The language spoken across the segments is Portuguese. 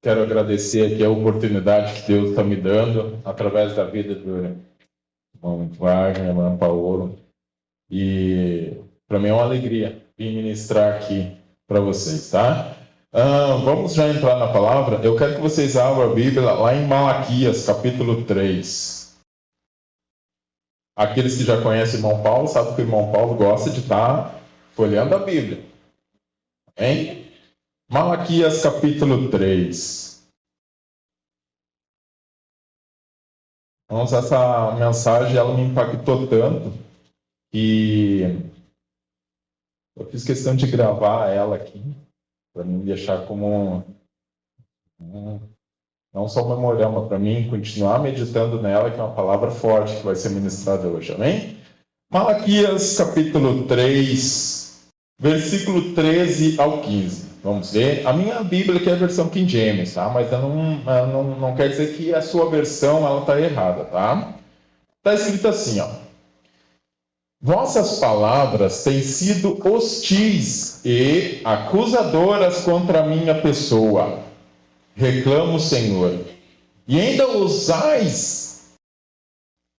Quero agradecer aqui a oportunidade que Deus está me dando através da vida do irmão Wagner, irmão Paulo. E para mim é uma alegria vir ministrar aqui para vocês, tá? Vamos já entrar na palavra. Eu quero que vocês abram a Bíblia lá em Malaquias, capítulo 3. Aqueles que já conhecem o irmão Paulo sabem que o irmão Paulo gosta de estar folheando a Bíblia. Hein? Malaquias, capítulo 3. Vamos, essa mensagem ela me impactou tanto que eu fiz questão de gravar ela aqui, para me deixar como não só um memorama, para mim continuar meditando nela, que é uma palavra forte que vai ser ministrada hoje, amém? Malaquias, capítulo 3, versículo 13 ao 15. Vamos ver. A minha Bíblia aqui é a versão King James, tá? Mas não quer dizer que a sua versão ela está errada, tá? Está escrito assim, ó. Vossas palavras têm sido hostis e acusadoras contra a minha pessoa. Reclama o Senhor. E ainda ousais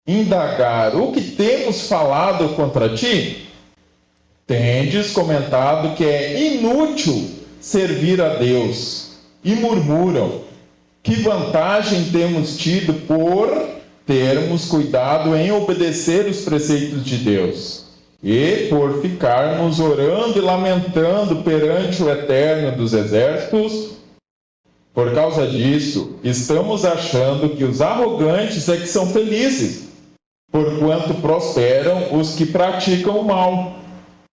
indagar o que temos falado contra ti? Tendes comentado que é inútil servir a Deus e murmuram: que vantagem temos tido por termos cuidado em obedecer os preceitos de Deus e por ficarmos orando e lamentando perante o Eterno dos Exércitos? Por causa disso, estamos achando que os arrogantes é que são felizes, porquanto prosperam os que praticam o mal.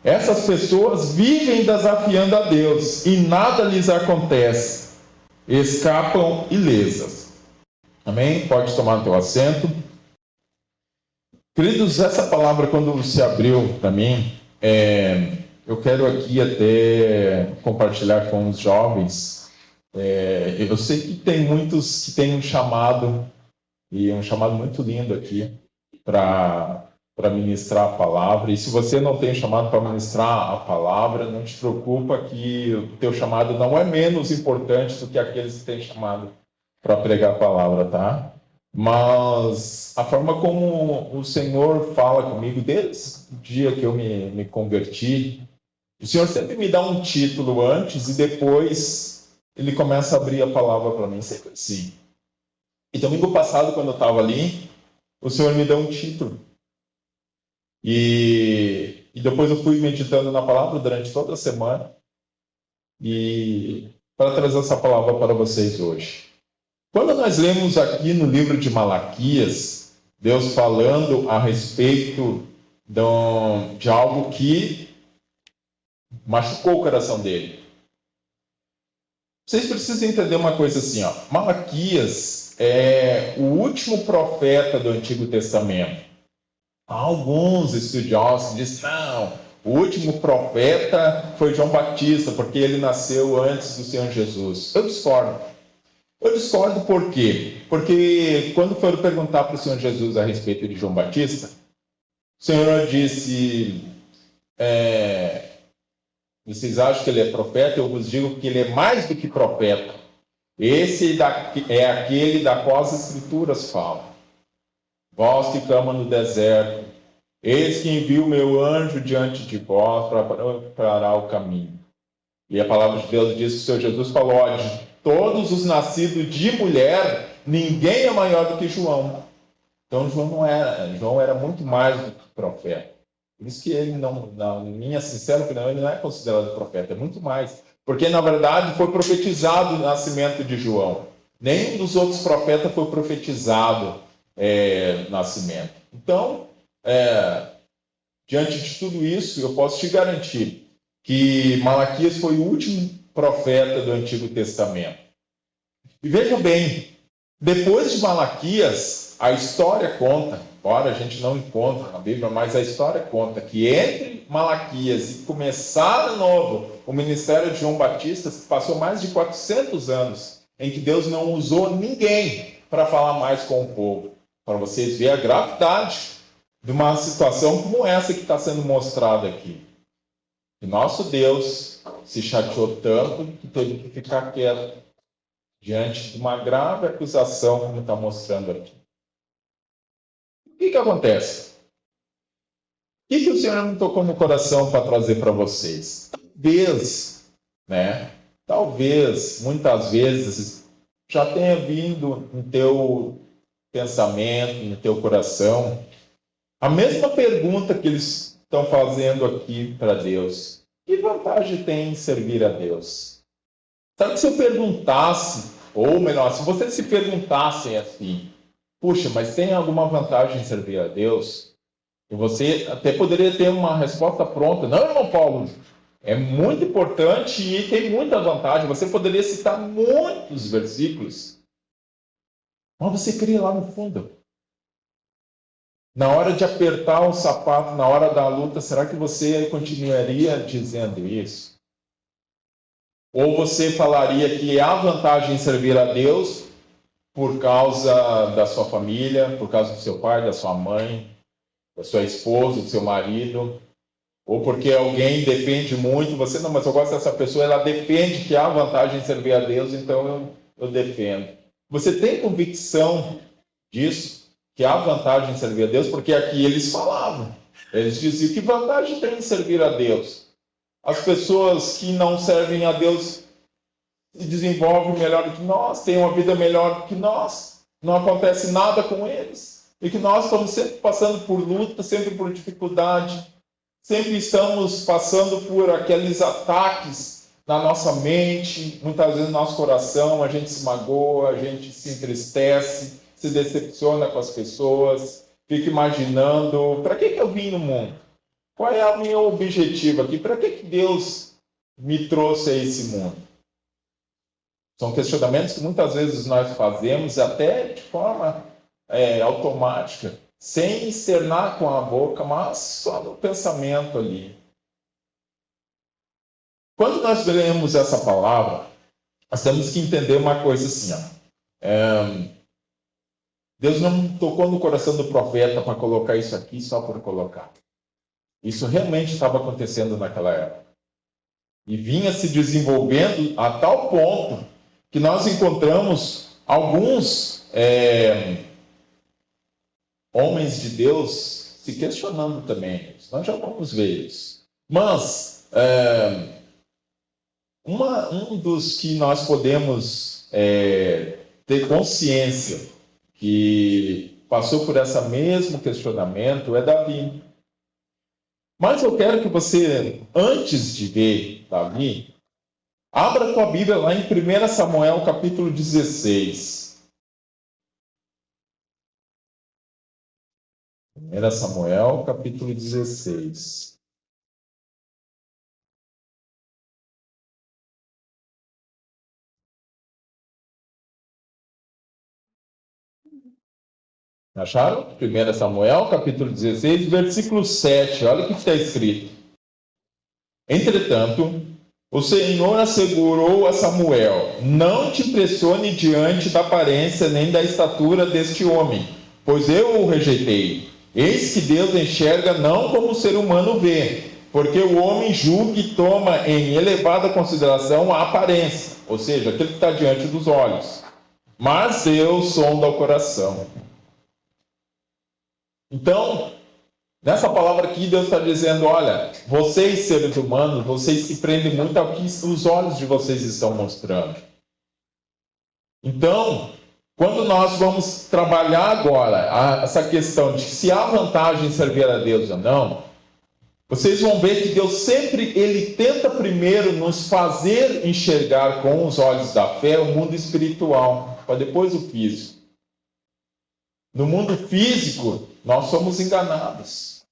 Essas pessoas vivem desafiando a Deus e nada lhes acontece. Escapam ilesas. Amém? Pode tomar o teu assento. Queridos, essa palavra quando se abriu para mim, eu quero aqui até compartilhar com os jovens. Eu sei que tem muitos que têm um chamado, e um chamado muito lindo aqui, para ministrar a palavra. E se você não tem chamado para ministrar a palavra, não te preocupa que o teu chamado não é menos importante do que aqueles que têm chamado para pregar a palavra, tá? Mas a forma como o Senhor fala comigo, desde o dia que eu me converti, o Senhor sempre me dá um título antes e depois Ele começa a abrir a palavra para mim, sempre assim. E domingo passado, quando eu estava ali, o Senhor me deu um título. E depois eu fui meditando na palavra durante toda a semana e para trazer essa palavra para vocês hoje. Quando nós lemos aqui no livro de Malaquias, Deus falando a respeito de algo que machucou o coração dele. Vocês precisam entender uma coisa assim, ó. Malaquias é o último profeta do Antigo Testamento. Alguns estudiosos dizem, não, o último profeta foi João Batista, porque ele nasceu antes do Senhor Jesus. Eu discordo. Eu discordo por quê? Porque quando foram perguntar para o Senhor Jesus a respeito de João Batista, o Senhor disse, vocês acham que ele é profeta? Eu vos digo que ele é mais do que profeta. Esse é aquele da qual as Escrituras falam. Vós que clama no deserto, eis que envio o meu anjo diante de vós para preparar o caminho. E a palavra de Deus diz que o Senhor Jesus falou, de todos os nascidos de mulher, ninguém é maior do que João. Então João era muito mais do que profeta. Por isso que ele não, na minha sincera opinião, ele não é considerado profeta, é muito mais. Porque na verdade foi profetizado o nascimento de João. Nenhum dos outros profetas foi profetizado nascimento. Então, diante de tudo isso, eu posso te garantir que Malaquias foi o último profeta do Antigo Testamento. E veja bem, depois de Malaquias, a história conta, embora a gente não encontre na Bíblia, mas a história conta que entre Malaquias e começar de novo o ministério de João Batista, passou mais de 400 anos em que Deus não usou ninguém para falar mais com o povo. Para vocês verem a gravidade de uma situação como essa que está sendo mostrada aqui. E nosso Deus se chateou tanto que teve que ficar quieto diante de uma grave acusação, como está mostrando aqui. O que acontece? O que o Senhor me tocou no coração para trazer para vocês? Talvez, muitas vezes, já tenha vindo no teu pensamento, no teu coração, a mesma pergunta que eles estão fazendo aqui para Deus. Que vantagem tem em servir a Deus? Sabe que se eu perguntasse, ou melhor, se vocês se perguntassem assim, puxa, mas tem alguma vantagem em servir a Deus? E você até poderia ter uma resposta pronta. Não, irmão Paulo, é muito importante e tem muita vantagem. Você poderia citar muitos versículos. Mas você crê lá no fundo. Na hora de apertar o sapato, na hora da luta, será que você continuaria dizendo isso? Ou você falaria que há vantagem em servir a Deus por causa da sua família, por causa do seu pai, da sua mãe, da sua esposa, do seu marido, ou porque alguém depende muito, você não, mas eu gosto dessa pessoa, ela depende que há vantagem em servir a Deus, então eu defendo. Você tem convicção disso? Que há vantagem em servir a Deus? Porque aqui eles falavam, eles diziam, que vantagem tem em servir a Deus? As pessoas que não servem a Deus se desenvolvem melhor do que nós, têm uma vida melhor do que nós, não acontece nada com eles, e que nós estamos sempre passando por luta, sempre por dificuldade, sempre estamos passando por aqueles ataques na nossa mente, muitas vezes no nosso coração, a gente se magoa, a gente se entristece, se decepciona com as pessoas, fica imaginando, para que eu vim no mundo? Qual é o meu objetivo aqui? Para que Deus me trouxe a esse mundo? São questionamentos que muitas vezes nós fazemos até de forma automática, sem externar com a boca, mas só no pensamento ali. Quando nós lemos essa palavra, nós temos que entender uma coisa assim, Deus não tocou no coração do profeta para colocar isso aqui só por colocar. Isso realmente estava acontecendo naquela época. E vinha se desenvolvendo a tal ponto que nós encontramos alguns homens de Deus se questionando também. Nós já vamos ver isso. Mas um dos que nós podemos ter consciência que passou por esse mesmo questionamento é Davi. Mas eu quero que você, antes de ver Davi, abra tua Bíblia lá em 1 Samuel, capítulo 16. 1 Samuel, capítulo 16. Acharam? 1 Samuel, capítulo 16, versículo 7. Olha o que está escrito. Entretanto, o Senhor assegurou a Samuel: não te impressione diante da aparência nem da estatura deste homem, pois eu o rejeitei. Eis que Deus enxerga não como o ser humano vê, porque o homem julga e toma em elevada consideração a aparência, ou seja, aquilo que está diante dos olhos. Mas Deus sonda o coração. Então, nessa palavra aqui, Deus está dizendo, olha, vocês, seres humanos, vocês se prendem muito ao que os olhos de vocês estão mostrando. Então, quando nós vamos trabalhar agora essa questão de se há vantagem em servir a Deus ou não, vocês vão ver que Deus sempre, Ele tenta primeiro nos fazer enxergar com os olhos da fé o mundo espiritual, para depois o físico. No mundo físico, nós somos enganados.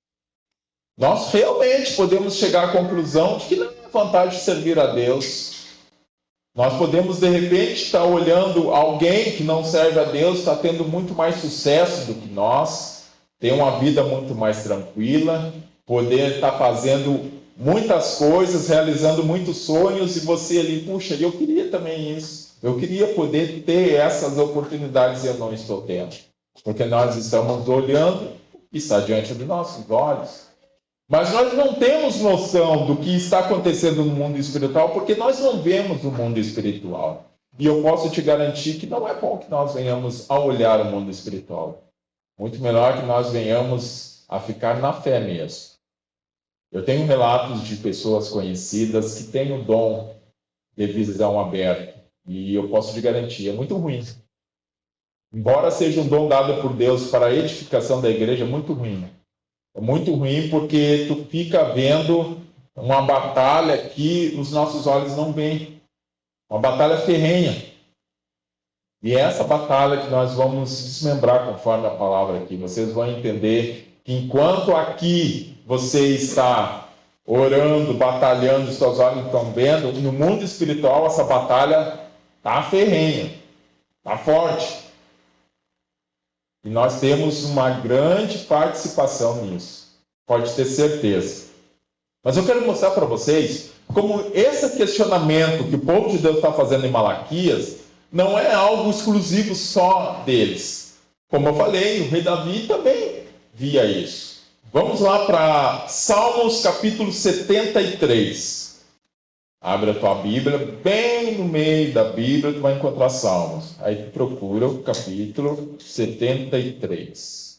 Nós realmente podemos chegar à conclusão de que não é vantagem servir a Deus. Nós podemos, de repente, estar olhando alguém que não serve a Deus, está tendo muito mais sucesso do que nós, tem uma vida muito mais tranquila, poder estar fazendo muitas coisas, realizando muitos sonhos, e você ali, puxa, eu queria também isso. Eu queria poder ter essas oportunidades e eu não estou tendo. Porque nós estamos olhando e está diante dos nossos olhos. Mas nós não temos noção do que está acontecendo no mundo espiritual, porque nós não vemos o mundo espiritual. E eu posso te garantir que não é bom que nós venhamos a olhar o mundo espiritual. Muito melhor que nós venhamos a ficar na fé mesmo. Eu tenho relatos de pessoas conhecidas que têm o dom de visão aberta. E eu posso te garantir, é muito ruim. Embora seja um dom dado por Deus para a edificação da igreja, é muito ruim. É muito ruim porque tu fica vendo uma batalha que os nossos olhos não veem. Uma batalha ferrenha. E é essa batalha que nós vamos desmembrar conforme a palavra aqui. Vocês vão entender que enquanto aqui você está orando, batalhando, os seus olhos estão vendo, no mundo espiritual essa batalha está ferrenha, está forte. E nós temos uma grande participação nisso. Pode ter certeza. Mas eu quero mostrar para vocês como esse questionamento que o povo de Deus está fazendo em Malaquias não é algo exclusivo só deles. Como eu falei, o rei Davi também via isso. Vamos lá para Salmos capítulo 73. Abre a tua Bíblia, bem no meio da Bíblia tu vai encontrar Salmos. Aí tu procura o capítulo 73.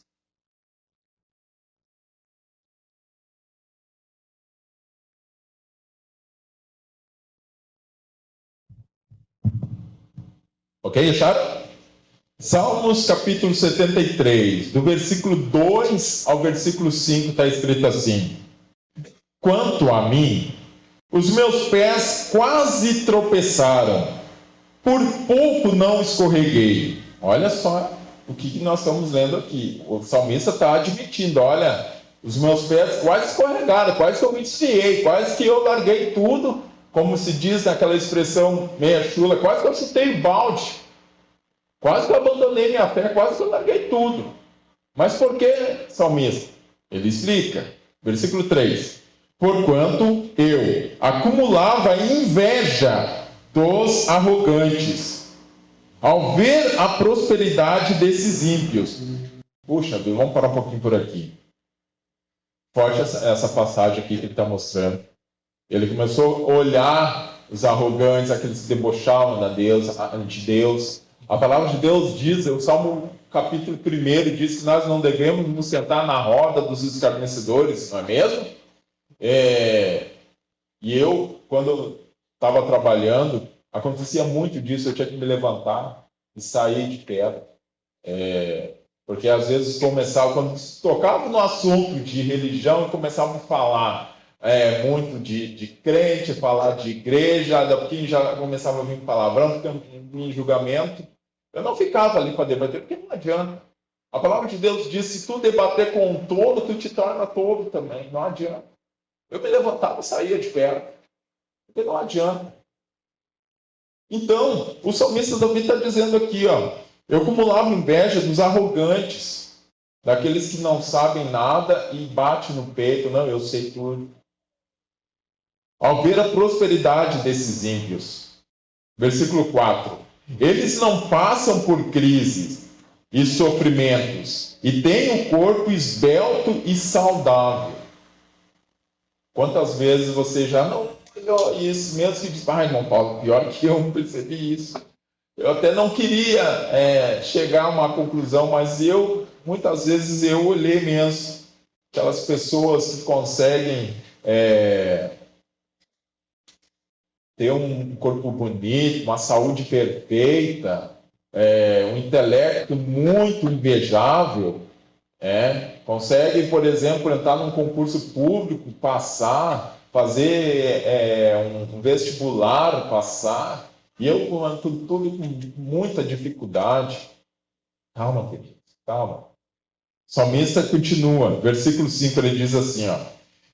Ok, acharam? Salmos capítulo 73, do versículo 2 ao versículo 5 está escrito assim: Quanto a mim, os meus pés quase tropeçaram, por pouco não escorreguei. Olha só o que nós estamos lendo aqui. O salmista está admitindo, olha, os meus pés quase escorregaram, quase que eu me desviei, quase que eu larguei tudo, como se diz naquela expressão meia chula, quase que eu chutei balde, quase que eu abandonei minha fé, quase que eu larguei tudo. Mas por que, salmista? Ele explica, versículo 3: Porquanto eu acumulava inveja dos arrogantes, ao ver a prosperidade desses ímpios. Puxa, vamos parar um pouquinho por aqui. Forte essa passagem aqui que ele está mostrando. Ele começou a olhar os arrogantes, aqueles que debochavam de Deus. A palavra de Deus diz, o Salmo capítulo 1 diz que nós não devemos nos sentar na roda dos escarnecedores, não é mesmo? E eu, quando estava trabalhando, acontecia muito disso, eu tinha que me levantar e sair de perto. Porque às vezes quando tocava no assunto de religião, começavam a falar muito de crente, falar de igreja, daqui já começava a vir palavrão, em julgamento. Eu não ficava ali para debater, porque não adianta. A palavra de Deus diz, se tu debater com um tolo, tu te torna tolo também, não adianta. Eu me levantava e saía de perto, porque não adianta. Então, o salmista Davi está dizendo aqui, ó, eu acumulava inveja dos arrogantes, daqueles que não sabem nada e bate no peito, não, eu sei tudo. Ao ver a prosperidade desses ímpios. Versículo 4. Eles não passam por crises e sofrimentos, e têm um corpo esbelto e saudável. Quantas vezes você já não olhou isso, mesmo que diz, irmão Paulo, pior que eu não percebi isso. Eu até não queria chegar a uma conclusão, mas muitas vezes eu olhei mesmo aquelas pessoas que conseguem ter um corpo bonito, uma saúde perfeita, um intelecto muito invejável, conseguem, por exemplo, entrar num concurso público, passar, fazer um vestibular, passar, e eu tudo com muita dificuldade. Calma, querido, calma. O salmista continua, versículo 5, ele diz assim, ó,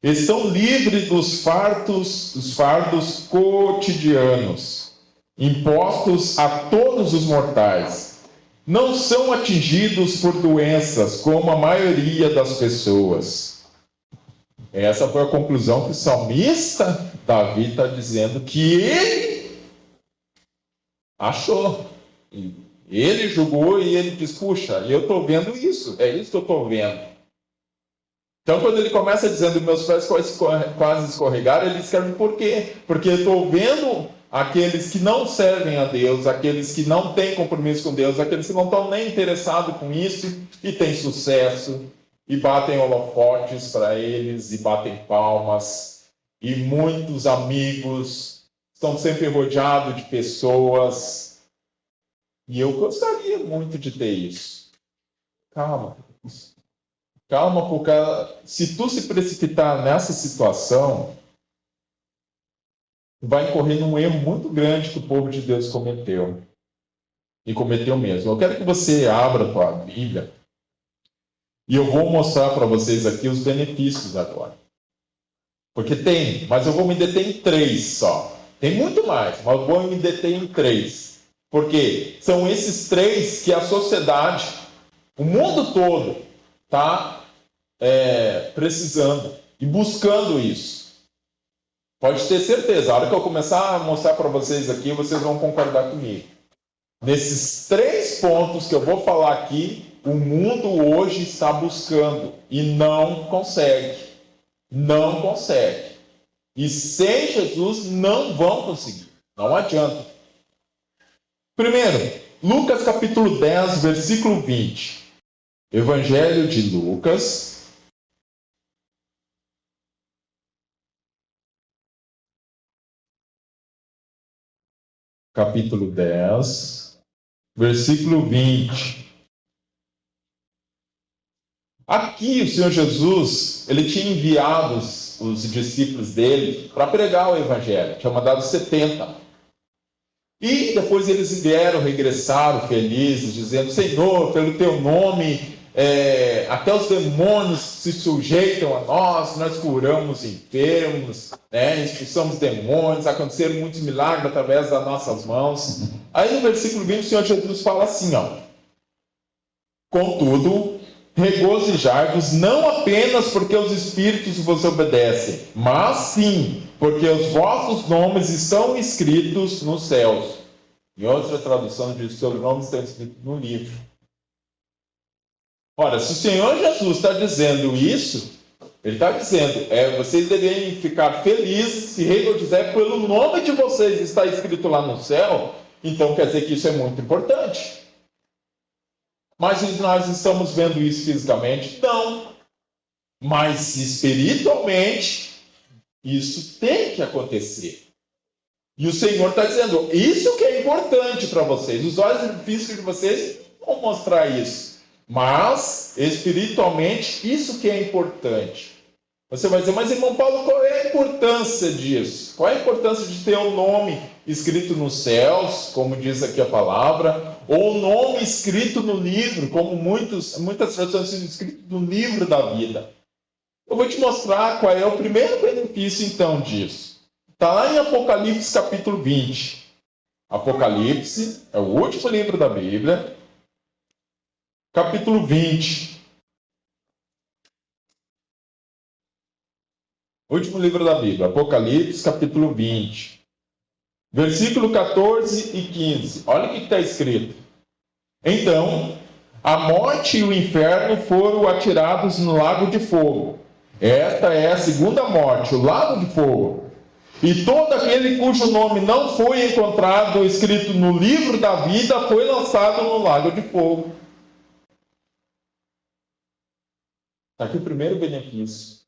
estão livres dos fardos cotidianos, impostos a todos os mortais. Não são atingidos por doenças, como a maioria das pessoas. Essa foi a conclusão que o salmista Davi está dizendo que ele achou. Ele julgou e ele diz, puxa, eu estou vendo isso, é isso que eu estou vendo. Então, quando ele começa dizendo meus pés quase escorregaram, ele escreve por quê? Porque eu estou vendo aqueles que não servem a Deus, aqueles que não têm compromisso com Deus, aqueles que não estão nem interessados com isso e têm sucesso, e batem holofotes para eles, e batem palmas, e muitos amigos, estão sempre rodeados de pessoas, e eu gostaria muito de ter isso. Calma, porque se tu se precipitar nessa situação, vai incorrer num erro muito grande que o povo de Deus cometeu. E cometeu mesmo. Eu quero que você abra a tua Bíblia e eu vou mostrar para vocês aqui os benefícios agora. Porque tem, mas eu vou me deter em 3 só. Tem muito mais, mas eu vou me deter em 3. Porque são esses 3 que a sociedade, o mundo todo, está precisando e buscando isso. Pode ter certeza, a hora que eu começar a mostrar para vocês aqui, vocês vão concordar comigo. Nesses 3 pontos que eu vou falar aqui, o mundo hoje está buscando e não consegue. Não consegue. E sem Jesus não vão conseguir. Não adianta. Primeiro, Lucas capítulo 10, versículo 20. Evangelho de Lucas, capítulo 10, versículo 20. Aqui o Senhor Jesus, ele tinha enviado os discípulos dele para pregar o Evangelho, tinha mandado 70. E depois eles vieram, regressaram felizes, dizendo: Senhor, pelo teu nome, até os demônios se sujeitam a nós curamos enfermos, expulsamos demônios, aconteceram muitos milagres através das nossas mãos. Aí no versículo 20 o Senhor Jesus fala assim, contudo, regozijai-vos não apenas porque os espíritos vos obedecem, mas sim porque os vossos nomes estão escritos nos céus. Em outra tradução diz que seus nomes estão escritos no livro. Ora, se o Senhor Jesus está dizendo isso, ele está dizendo, vocês devem ficar felizes, se regozijar pelo nome de vocês está escrito lá no céu, então quer dizer que isso é muito importante. Mas nós estamos vendo isso fisicamente? Não. Mas espiritualmente, isso tem que acontecer. E o Senhor está dizendo, isso que é importante para vocês. Os olhos físicos de vocês vão mostrar isso. Mas, espiritualmente, isso que é importante. Você vai dizer, mas irmão Paulo, qual é a importância disso? Qual é a importância de ter o nome escrito nos céus, como diz aqui a palavra, ou o nome escrito no livro, como muitas traduções dizem, escrito no livro da vida? Eu vou te mostrar qual é o primeiro benefício, então, disso. Está lá em Apocalipse, capítulo 20. Apocalipse é o último livro da Bíblia, capítulo 20. Último livro da Bíblia, Apocalipse, capítulo 20. Versículo 14 e 15. Olha o que está escrito. Então, a morte e o inferno foram atirados no lago de fogo. Esta é a segunda morte, o lago de fogo. E todo aquele cujo nome não foi encontrado escrito no livro da vida foi lançado no lago de fogo. Está aqui o primeiro benefício.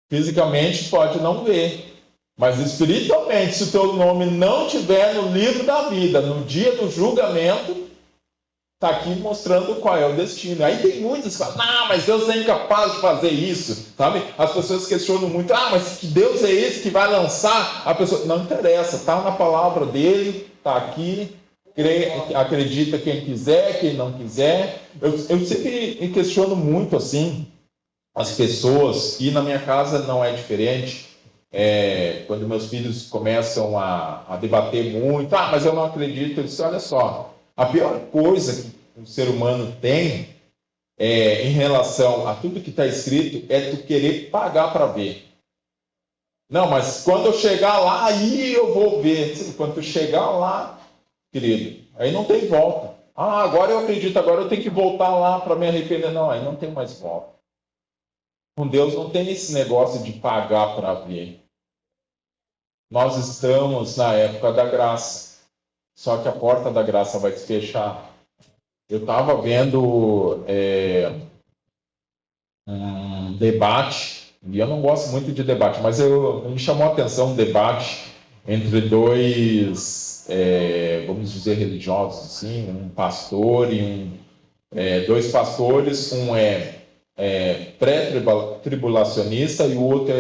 Fisicamente pode não ver, mas espiritualmente, se o teu nome não estiver no livro da vida, no dia do julgamento, está aqui mostrando qual é o destino. Aí tem muitos que falam, mas Deus é incapaz de fazer isso, sabe? As pessoas questionam muito, mas que Deus é esse que vai lançar a pessoa? Não interessa, está na palavra dele, está aqui, acredita quem quiser, quem não quiser. Eu sempre me questiono muito assim, as pessoas, e na minha casa não é diferente, quando meus filhos começam a debater muito, mas eu não acredito, eu disse, olha só, a pior coisa que o ser humano tem em relação a tudo que está escrito é tu querer pagar para ver. Não, mas quando eu chegar lá, aí eu vou ver. Quando tu chegar lá, querido, aí não tem volta. Agora eu acredito, agora eu tenho que voltar lá para me arrepender. Não, aí não tem mais volta. Com Deus não tem esse negócio de pagar para ver. nós estamos na época da graça. Só que a porta da graça vai se fechar. Eu estava vendo um debate, e eu não gosto muito de debate, mas me chamou a atenção um debate entre dois, vamos dizer, religiosos, assim, um pastor e dois pastores, um pré-tribulacionista e o outro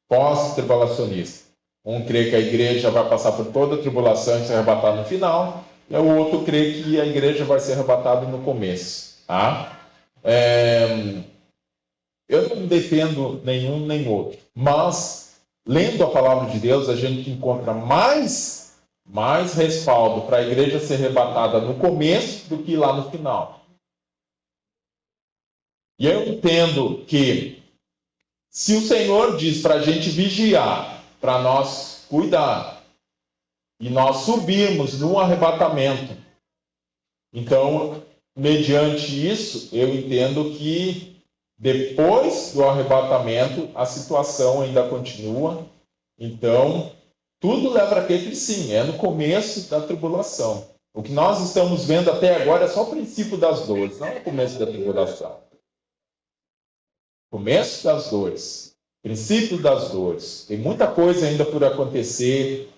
pós-tribulacionista. Um crê que a igreja vai passar por toda a tribulação e ser arrebatada no final, e o outro crê que a igreja vai ser arrebatada no começo. Tá? Eu não defendo nenhum nem outro, mas lendo a palavra de Deus, a gente encontra mais respaldo para a igreja ser arrebatada no começo do que lá no final. E eu entendo que se o Senhor diz para a gente vigiar, para nós cuidar, e nós subirmos num arrebatamento, então, mediante isso, eu entendo que depois do arrebatamento, a situação ainda continua. Então, tudo leva a crer que sim, é no começo da tribulação. O que nós estamos vendo até agora é só o princípio das dores, não é o começo da tribulação. Começo das dores, princípio das dores. Tem muita coisa ainda por acontecer,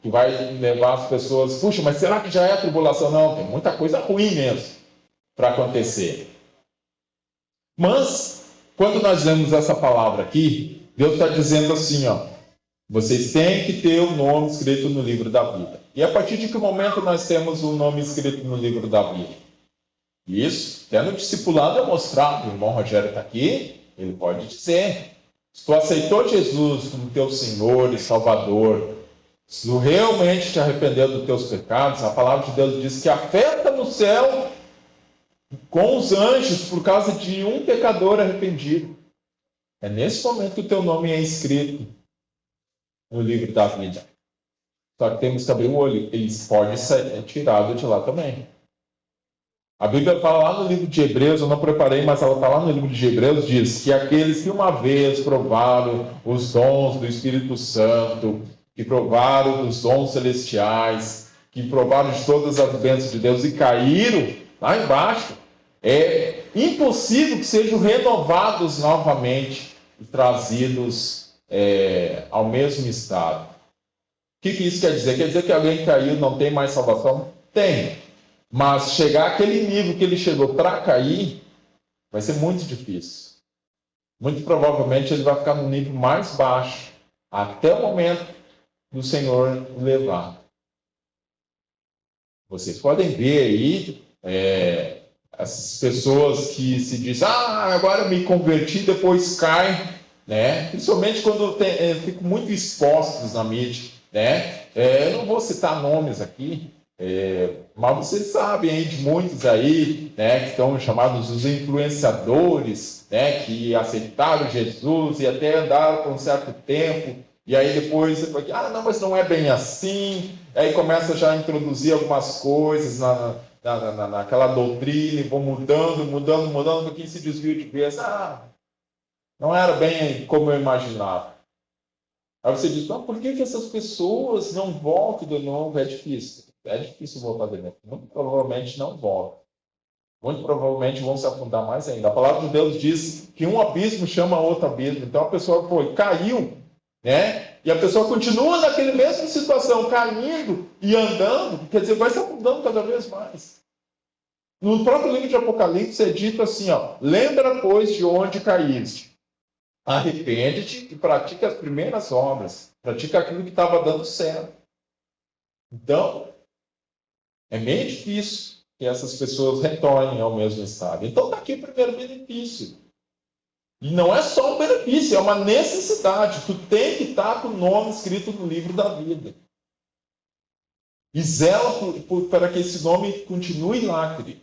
que vai levar as pessoas, puxa, mas será que já é a tribulação? Não, tem muita coisa ruim mesmo para acontecer. Mas, quando nós lemos essa palavra aqui, Deus está dizendo assim, ó, vocês têm que ter o nome escrito no livro da vida. E a partir de que momento nós temos o nome escrito no livro da vida? Isso, até no discipulado é mostrado. O irmão Rogério está aqui, ele pode dizer. Se tu aceitou Jesus como teu Senhor e Salvador, se tu realmente te arrependeu dos teus pecados, a palavra de Deus diz que a fé está no céu com os anjos por causa de um pecador arrependido. É nesse momento que o teu nome é escrito no livro da vida. Só que temos que abrir o olho. Ele pode ser tirado de lá também. A Bíblia fala lá no livro de Hebreus, eu não preparei, mas ela está lá no livro de Hebreus, diz que aqueles que uma vez provaram os dons do Espírito Santo, que provaram dos dons celestiais, que provaram de todas as bênçãos de Deus e caíram lá embaixo, é impossível que sejam renovados novamente e trazidos ao mesmo estado. O que isso quer dizer? Quer dizer que alguém que caiu não tem mais salvação? Tem. Mas chegar àquele nível que ele chegou para cair, vai ser muito difícil. Muito provavelmente ele vai ficar no nível mais baixo, até o momento do Senhor levar. Vocês podem ver aí, essas pessoas que se dizem, agora eu me converti, depois caem, né? Principalmente quando ficam muito expostos na mídia, né? Eu não vou citar nomes aqui, mas vocês sabem aí de muitos aí, né, que estão chamados os influenciadores, né, que aceitaram Jesus e até andaram por um certo tempo, e aí depois você fala, não, mas não é bem assim, aí começa já a introduzir algumas coisas naquela doutrina, e vão mudando, porque se desvia de vez, não era bem como eu imaginava. Aí você diz, por que essas pessoas não voltam de novo? É difícil voltar de novo. Muito provavelmente não voltam. Muito provavelmente vão se afundar mais ainda. A palavra de Deus diz que um abismo chama outro abismo. Então a pessoa caiu, né? E a pessoa continua naquela mesma situação, caindo e andando, quer dizer, vai se afundando cada vez mais. No próprio livro de Apocalipse é dito assim, lembra, pois, de onde caíste. Arrepende-te e pratica as primeiras obras. Pratica aquilo que estava dando certo. Então, é meio difícil que essas pessoas retornem ao mesmo estado. Então, está aqui o primeiro benefício. E não é só um benefício, é uma necessidade. Tu tem que estar com o nome escrito no livro da vida. E zela para que esse nome continue lá, querido.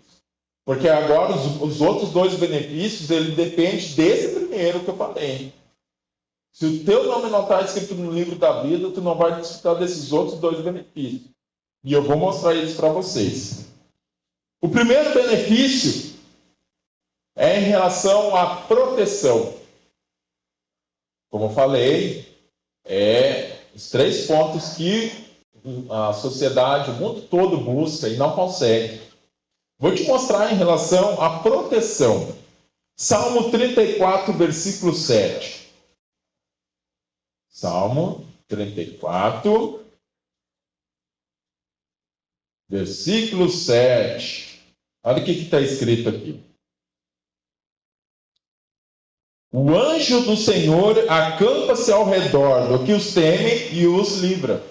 Porque agora os outros dois benefícios, ele depende desse primeiro que eu falei. Se o teu nome não está escrito no livro da vida, tu não vai desfrutar desses outros dois benefícios. E eu vou mostrar eles para vocês. O primeiro benefício é em relação à proteção. Como eu falei, os 3 pontos que a sociedade, o mundo todo busca e não consegue. Vou te mostrar em relação à proteção. Salmo 34, versículo 7. Salmo 34, versículo 7. Olha o que está escrito aqui. O anjo do Senhor acampa-se ao redor do que os teme e os livra.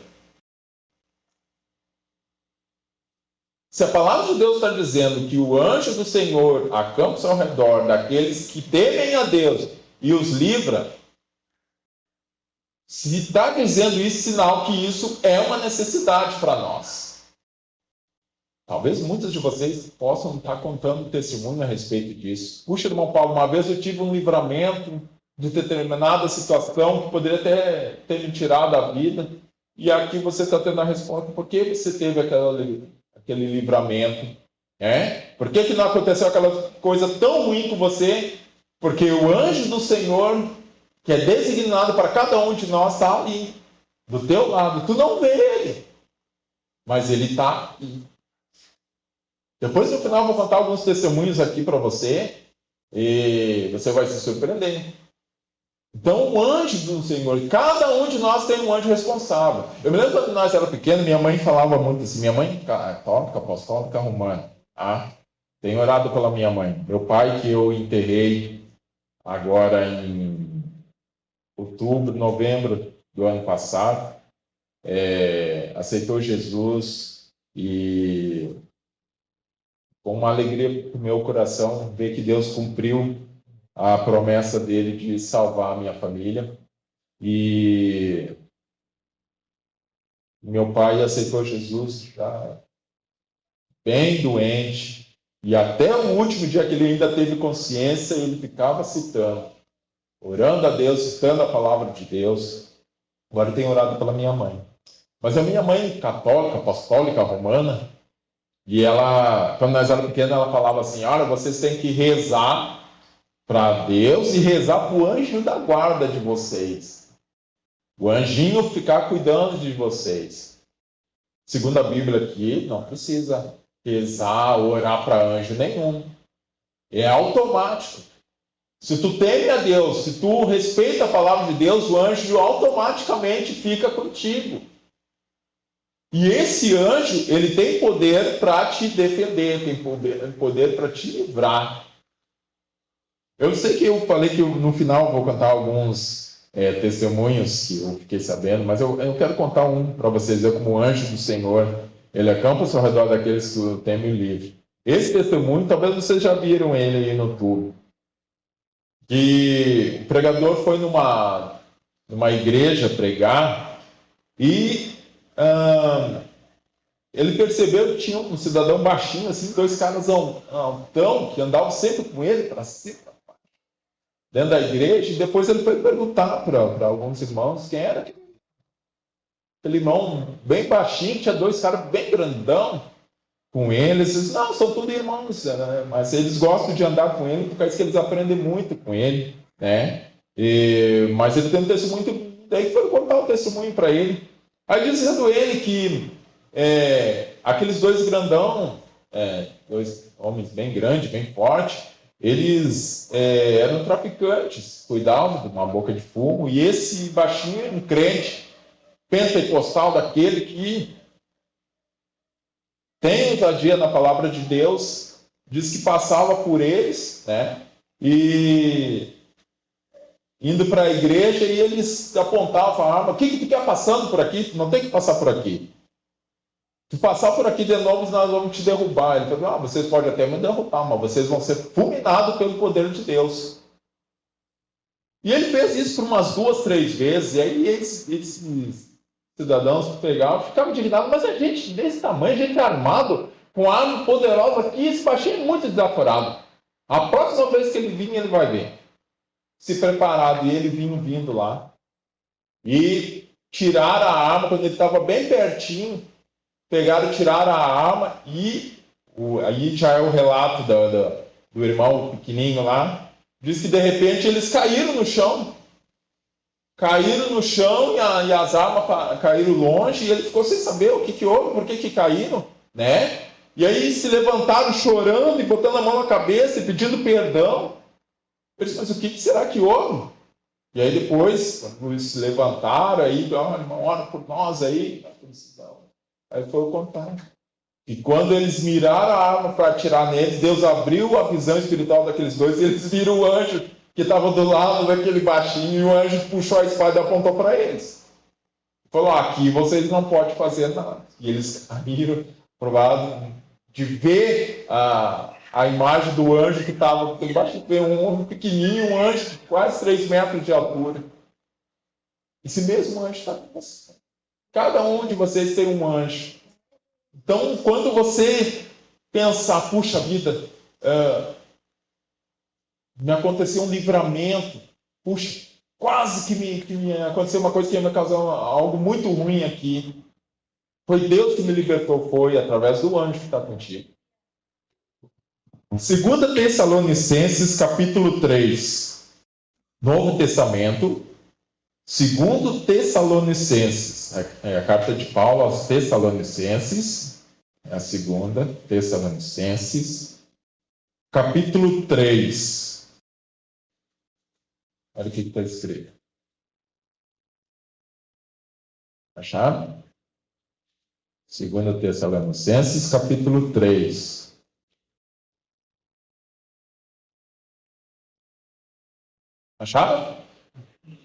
Se a palavra de Deus está dizendo que o anjo do Senhor acampa-se ao redor daqueles que temem a Deus e os livra, se está dizendo isso, sinal que isso é uma necessidade para nós. Talvez muitos de vocês possam estar contando testemunho a respeito disso. Puxa, irmão Paulo, uma vez eu tive um livramento de determinada situação que poderia ter me tirado a vida, e aqui você está tendo a resposta. Por que você teve aquele livramento? Por que não aconteceu aquela coisa tão ruim com você? Porque o anjo do Senhor, que é designado para cada um de nós, está ali, do teu lado. Tu não vê ele, mas ele está aqui. Depois, no final, eu vou contar alguns testemunhos aqui para você, e você vai se surpreender. Então, o anjo do Senhor, cada um de nós tem um anjo responsável. Eu me lembro quando nós éramos pequenos, minha mãe falava muito assim, minha mãe católica, apostólica, romana. Tenho orado pela minha mãe. Meu pai, que eu enterrei agora em outubro, novembro do ano passado, aceitou Jesus e com uma alegria no meu coração ver que Deus cumpriu a promessa dele de salvar a minha família. E meu pai aceitou Jesus já bem doente, e até o último dia que ele ainda teve consciência, ele ficava citando, orando a Deus, citando a palavra de Deus. Agora eu tenho orado pela minha mãe. Mas a minha mãe, católica, apostólica, romana, e ela, quando nós éramos pequenos, ela falava assim, olha, vocês têm que rezar para Deus e rezar para o anjo da guarda de vocês. O anjinho ficar cuidando de vocês. Segundo a Bíblia aqui, não precisa rezar ou orar para anjo nenhum. É automático. Se tu teme a Deus, se tu respeita a palavra de Deus, o anjo automaticamente fica contigo. E esse anjo, ele tem poder para te defender, tem poder para te livrar. Eu sei que eu falei que no final vou contar alguns testemunhos que eu fiquei sabendo, mas eu quero contar um para vocês, como o anjo do Senhor, ele acampa-se ao redor daqueles que o temem e livre. Esse testemunho, talvez vocês já viram ele aí no YouTube. Que o pregador foi numa igreja pregar e ele percebeu que tinha um cidadão baixinho, assim, 2 caras altão, que andavam sempre com ele para cima, dentro da igreja, e depois ele foi perguntar para alguns irmãos quem era aquele irmão bem baixinho, tinha 2 caras bem grandão com ele. Eles dizem, não, são todos irmãos, né? Mas eles gostam de andar com ele, por causa que eles aprendem muito com ele, né? Mas ele tem um testemunho, daí foi contar o testemunho para ele. Aí dizendo ele que aqueles 2 grandão, 2 homens bem grandes, bem fortes, eles eram traficantes, cuidavam de uma boca de fumo, e esse baixinho era um crente pentecostal daquele que tem ousadia na palavra de Deus, diz que passava por eles, né? E indo para a igreja, e eles apontavam a arma. O que tu quer passando por aqui? Tu não tem que passar por aqui. Se passar por aqui de novo, nós vamos te derrubar. Ele falou, vocês podem até me derrubar, mas vocês vão ser fulminados pelo poder de Deus. E ele fez isso por umas 2, 3 vezes, e aí esses cidadãos que pegavam ficavam indignados, mas a gente desse tamanho, a gente armado, com arma poderosa aqui, esse baixinho é muito desaforado. A próxima vez que ele vir, ele vai ver. Se preparado, e ele vindo lá. E tiraram a arma, quando ele estava bem pertinho, pegaram, tiraram a arma, e aí já é o relato do irmão pequenininho lá, diz que de repente eles caíram no chão. caíram no chão e as armas caíram longe, e ele ficou sem saber o que houve, por que caíram, né? E aí se levantaram chorando e botando a mão na cabeça e pedindo perdão. Eu disse, mas o que será que houve? E aí depois, quando eles se levantaram, aí, irmão, ora por nós aí. Aí foi contar. E quando eles miraram a arma para atirar neles, Deus abriu a visão espiritual daqueles dois e eles viram o anjo que estava do lado daquele baixinho, e o anjo puxou a espada e apontou para eles. Falou, aqui vocês não podem fazer nada. E eles caíram, provavelmente, de ver a imagem do anjo que estava embaixo, um pequenininho, um anjo de quase 3 metros de altura. Esse mesmo anjo está com você. Cada um de vocês tem um anjo. Então, quando você pensar, puxa vida, me aconteceu um livramento, puxa, quase que me aconteceu uma coisa que ia me causar algo muito ruim aqui. Foi Deus que me libertou, foi através do anjo que está contigo. 2 Tessalonicenses, capítulo 3. Novo Testamento. 2 Tessalonicenses. É a carta de Paulo aos Tessalonicenses. É a 2 Tessalonicenses. Capítulo 3. Olha o que está escrito. Acharam? 2 Tessalonicenses, capítulo 3. Acharam?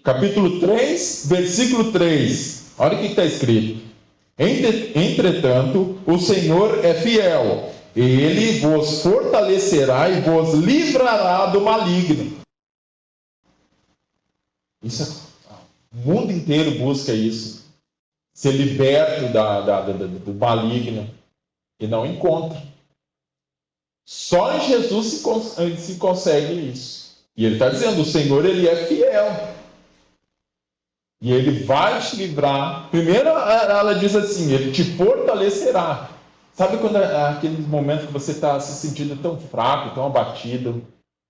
Capítulo 3, versículo 3. Olha o que está escrito. Entretanto, o Senhor é fiel. Ele vos fortalecerá e vos livrará do maligno. O mundo inteiro busca isso. Ser liberto do maligno. E não encontra. Só em Jesus se consegue isso. E ele está dizendo, o Senhor, ele é fiel. E ele vai te livrar. Primeiro, ela diz assim, ele te fortalecerá. Sabe quando aquele momento que você está se sentindo tão fraco, tão abatido,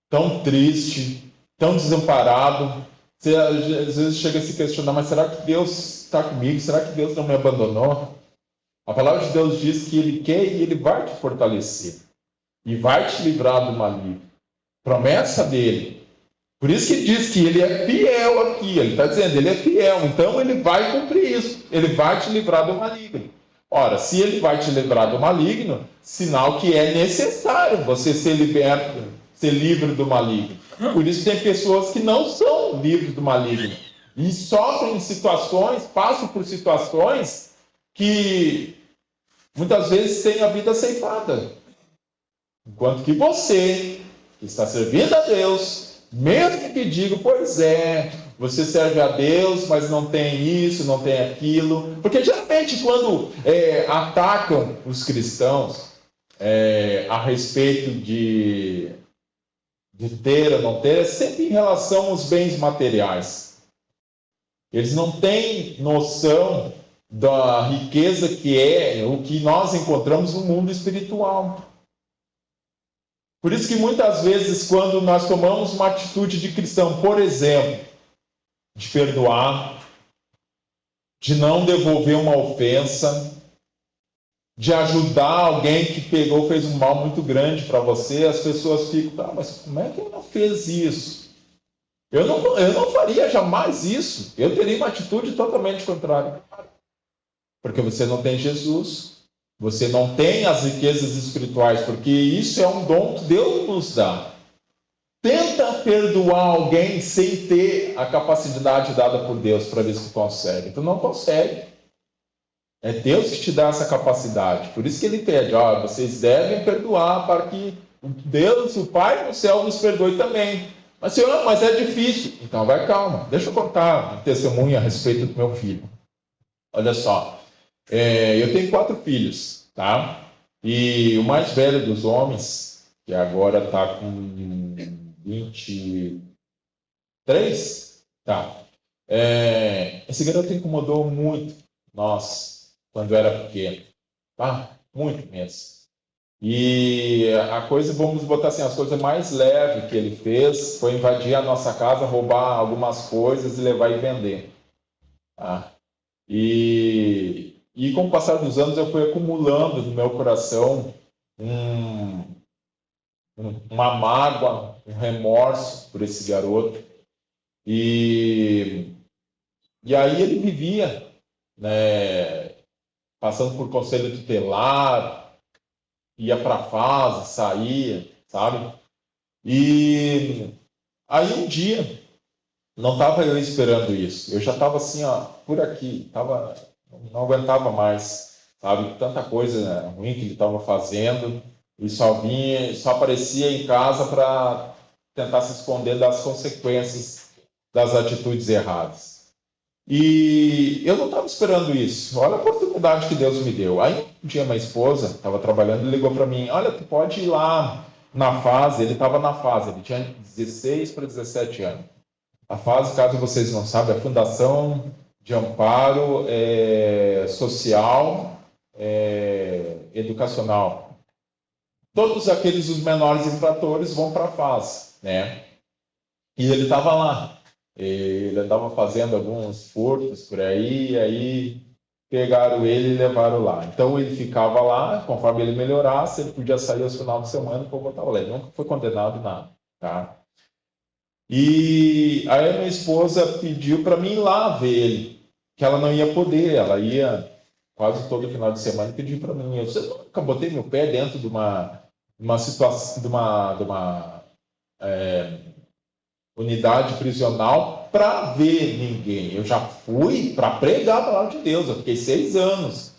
tão triste, tão desamparado? Você às vezes chega a se questionar, mas será que Deus está comigo? Será que Deus não me abandonou? A palavra de Deus diz que ele quer e ele vai te fortalecer. E vai te livrar do maligno. Promessa dele. Por isso que diz que ele é fiel aqui. Ele está dizendo, ele é fiel. Então ele vai cumprir isso. Ele vai te livrar do maligno. Ora, se ele vai te livrar do maligno, sinal que é necessário você ser liberto, ser livre do maligno. Por isso tem pessoas que não são livres do maligno. E sofrem situações, passam por situações que muitas vezes têm a vida ceifada. Enquanto que você, que está servindo a Deus, mesmo que diga, pois é, você serve a Deus, mas não tem isso, não tem aquilo. Porque geralmente quando atacam os cristãos a respeito de ter ou não ter, é sempre em relação aos bens materiais. Eles não têm noção da riqueza que é o que nós encontramos no mundo espiritual. Por isso que muitas vezes, quando nós tomamos uma atitude de cristão, por exemplo, de perdoar, de não devolver uma ofensa, de ajudar alguém que fez um mal muito grande para você, as pessoas ficam, mas como é que ele não fez isso? Eu não faria jamais isso. Eu teria uma atitude totalmente contrária. Porque você não tem Jesus. Você não tem as riquezas espirituais, porque isso é um dom que Deus nos dá. Tenta perdoar alguém sem ter a capacidade dada por Deus para ver se tu consegue. Tu não consegue. É Deus que te dá essa capacidade. Por isso que ele pede, vocês devem perdoar para que Deus, o Pai no céu, nos perdoe também. Mas, Senhor, mas é difícil. Então vai calma. Deixa eu contar um testemunho a respeito do meu filho. Olha só. Eu tenho 4 filhos, tá? E o mais velho dos homens, que agora está com 23, tá? Esse garoto incomodou muito nós quando era pequeno, tá? Muito mesmo. E a coisa, vamos botar assim, as coisas mais leves que ele fez foi invadir a nossa casa, roubar algumas coisas e levar e vender. Tá? E com o passar dos anos eu fui acumulando no meu coração um, uma mágoa, um remorso por esse garoto. E, e aí ele vivia, né, passando por conselho tutelar, ia para a fase, saía, sabe? E aí um dia, não estava eu esperando isso, eu já estava assim, ó, por aqui, não aguentava mais, sabe? Tanta coisa ruim que ele estava fazendo, e só aparecia em casa para tentar se esconder das consequências das atitudes erradas. E eu não estava esperando isso. Olha a oportunidade que Deus me deu. Aí um dia minha esposa estava trabalhando e ligou para mim: olha, tu pode ir lá na fase. Ele estava na fase, ele tinha 16 para 17 anos. A fase, caso vocês não saibam, é a Fundação de Amparo Social Educacional. Todos aqueles, os menores infratores, vão para a fase, né? E ele estava lá. Ele andava fazendo alguns furtos por aí pegaram ele e levaram lá. Então ele ficava lá, conforme ele melhorasse, ele podia sair aos finais de semana para botar o leite. Nunca foi condenado nada, tá? E aí a minha esposa pediu para mim ir lá ver ele, que ela não ia poder, ela ia quase todo final de semana e pediu para mim. Eu nunca botei meu pé dentro de uma situação, de uma unidade prisional para ver ninguém. Eu já fui para pregar a palavra de Deus. Eu fiquei 6 anos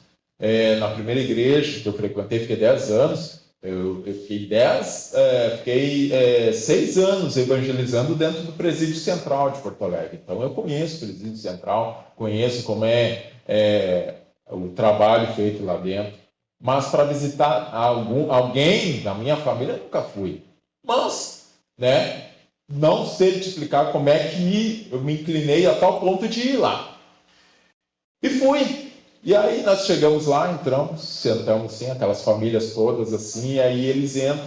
na primeira igreja que eu frequentei, fiquei 10 anos. Eu fiquei 6 anos evangelizando dentro do Presídio Central de Porto Alegre. Então eu conheço o Presídio Central, conheço como é o trabalho feito lá dentro. Mas para visitar alguém da minha família, eu nunca fui. Mas, né? Não sei te explicar como é que eu me inclinei a tal ponto de ir lá. E fui. E aí nós chegamos lá, entramos, sentamos assim, aquelas famílias todas assim, e aí eles entram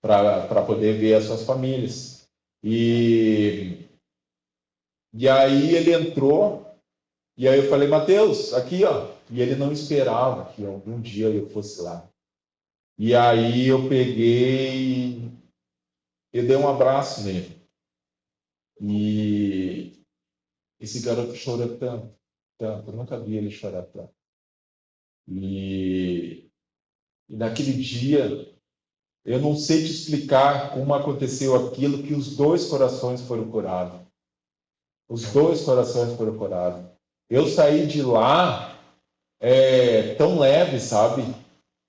para poder ver as suas famílias. E aí ele entrou, e aí eu falei: Mateus, aqui ó. E ele não esperava que algum dia eu fosse lá. E aí eu peguei, eu dei um abraço nele. E esse garoto chorou tanto, tanto. Eu nunca vi ele chorar tanto. E naquele dia, eu não sei te explicar como aconteceu aquilo, que os dois corações foram curados. Os dois corações foram curados. Eu saí de lá tão leve, sabe?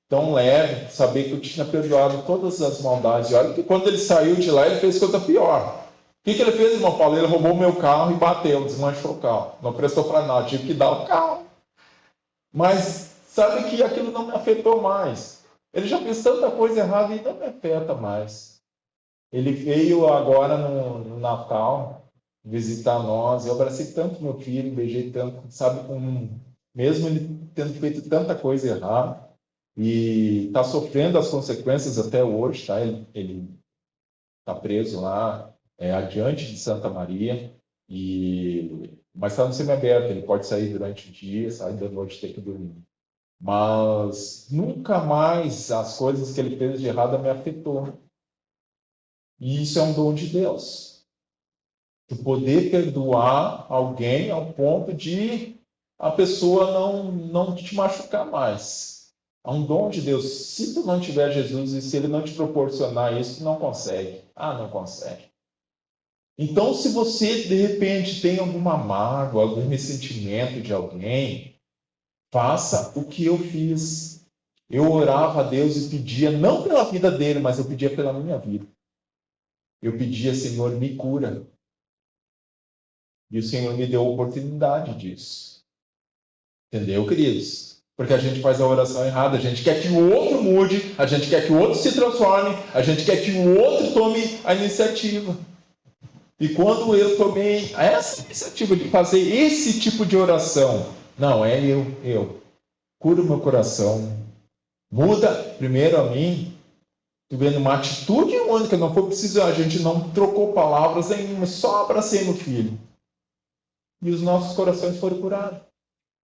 Tão leve, saber que eu tinha perdoado todas as maldades. E olha que quando ele saiu de lá, ele fez coisa pior. O que ele fez, irmão Paulo? Ele roubou o meu carro e bateu, desmanchou o carro. Não prestou para nada, tive que dar o carro. Mas sabe que aquilo não me afetou mais. Ele já fez tanta coisa errada e não me afeta mais. Ele veio agora no Natal visitar nós. Eu abracei tanto meu filho, beijei tanto, sabe, mesmo ele tendo feito tanta coisa errada. E está sofrendo as consequências até hoje, tá? Ele está preso lá, adiante de Santa Maria, mas está no semiaberto, ele pode sair durante o dia, sair da noite, ter que dormir. Mas nunca mais as coisas que ele fez de errado me afetou. E isso é um dom de Deus. De poder perdoar alguém ao ponto de a pessoa não te machucar mais. É um dom de Deus. Se tu não tiver Jesus e se ele não te proporcionar isso, tu não consegue. Não consegue. Então, se você, de repente, tem alguma mágoa, algum ressentimento de alguém, faça o que eu fiz. Eu orava a Deus e pedia, não pela vida dele, mas eu pedia pela minha vida. Eu pedia: Senhor, me cura. E o Senhor me deu a oportunidade disso. Entendeu, queridos? Porque a gente faz a oração errada, a gente quer que o outro mude, a gente quer que o outro se transforme, a gente quer que o outro tome a iniciativa. E quando eu tomei essa iniciativa de fazer esse tipo de oração, não, eu curo meu coração, Muda primeiro a mim, tu vendo uma atitude única, não foi preciso, a gente não trocou palavras nenhuma, só abracei no filho. E os nossos corações foram curados.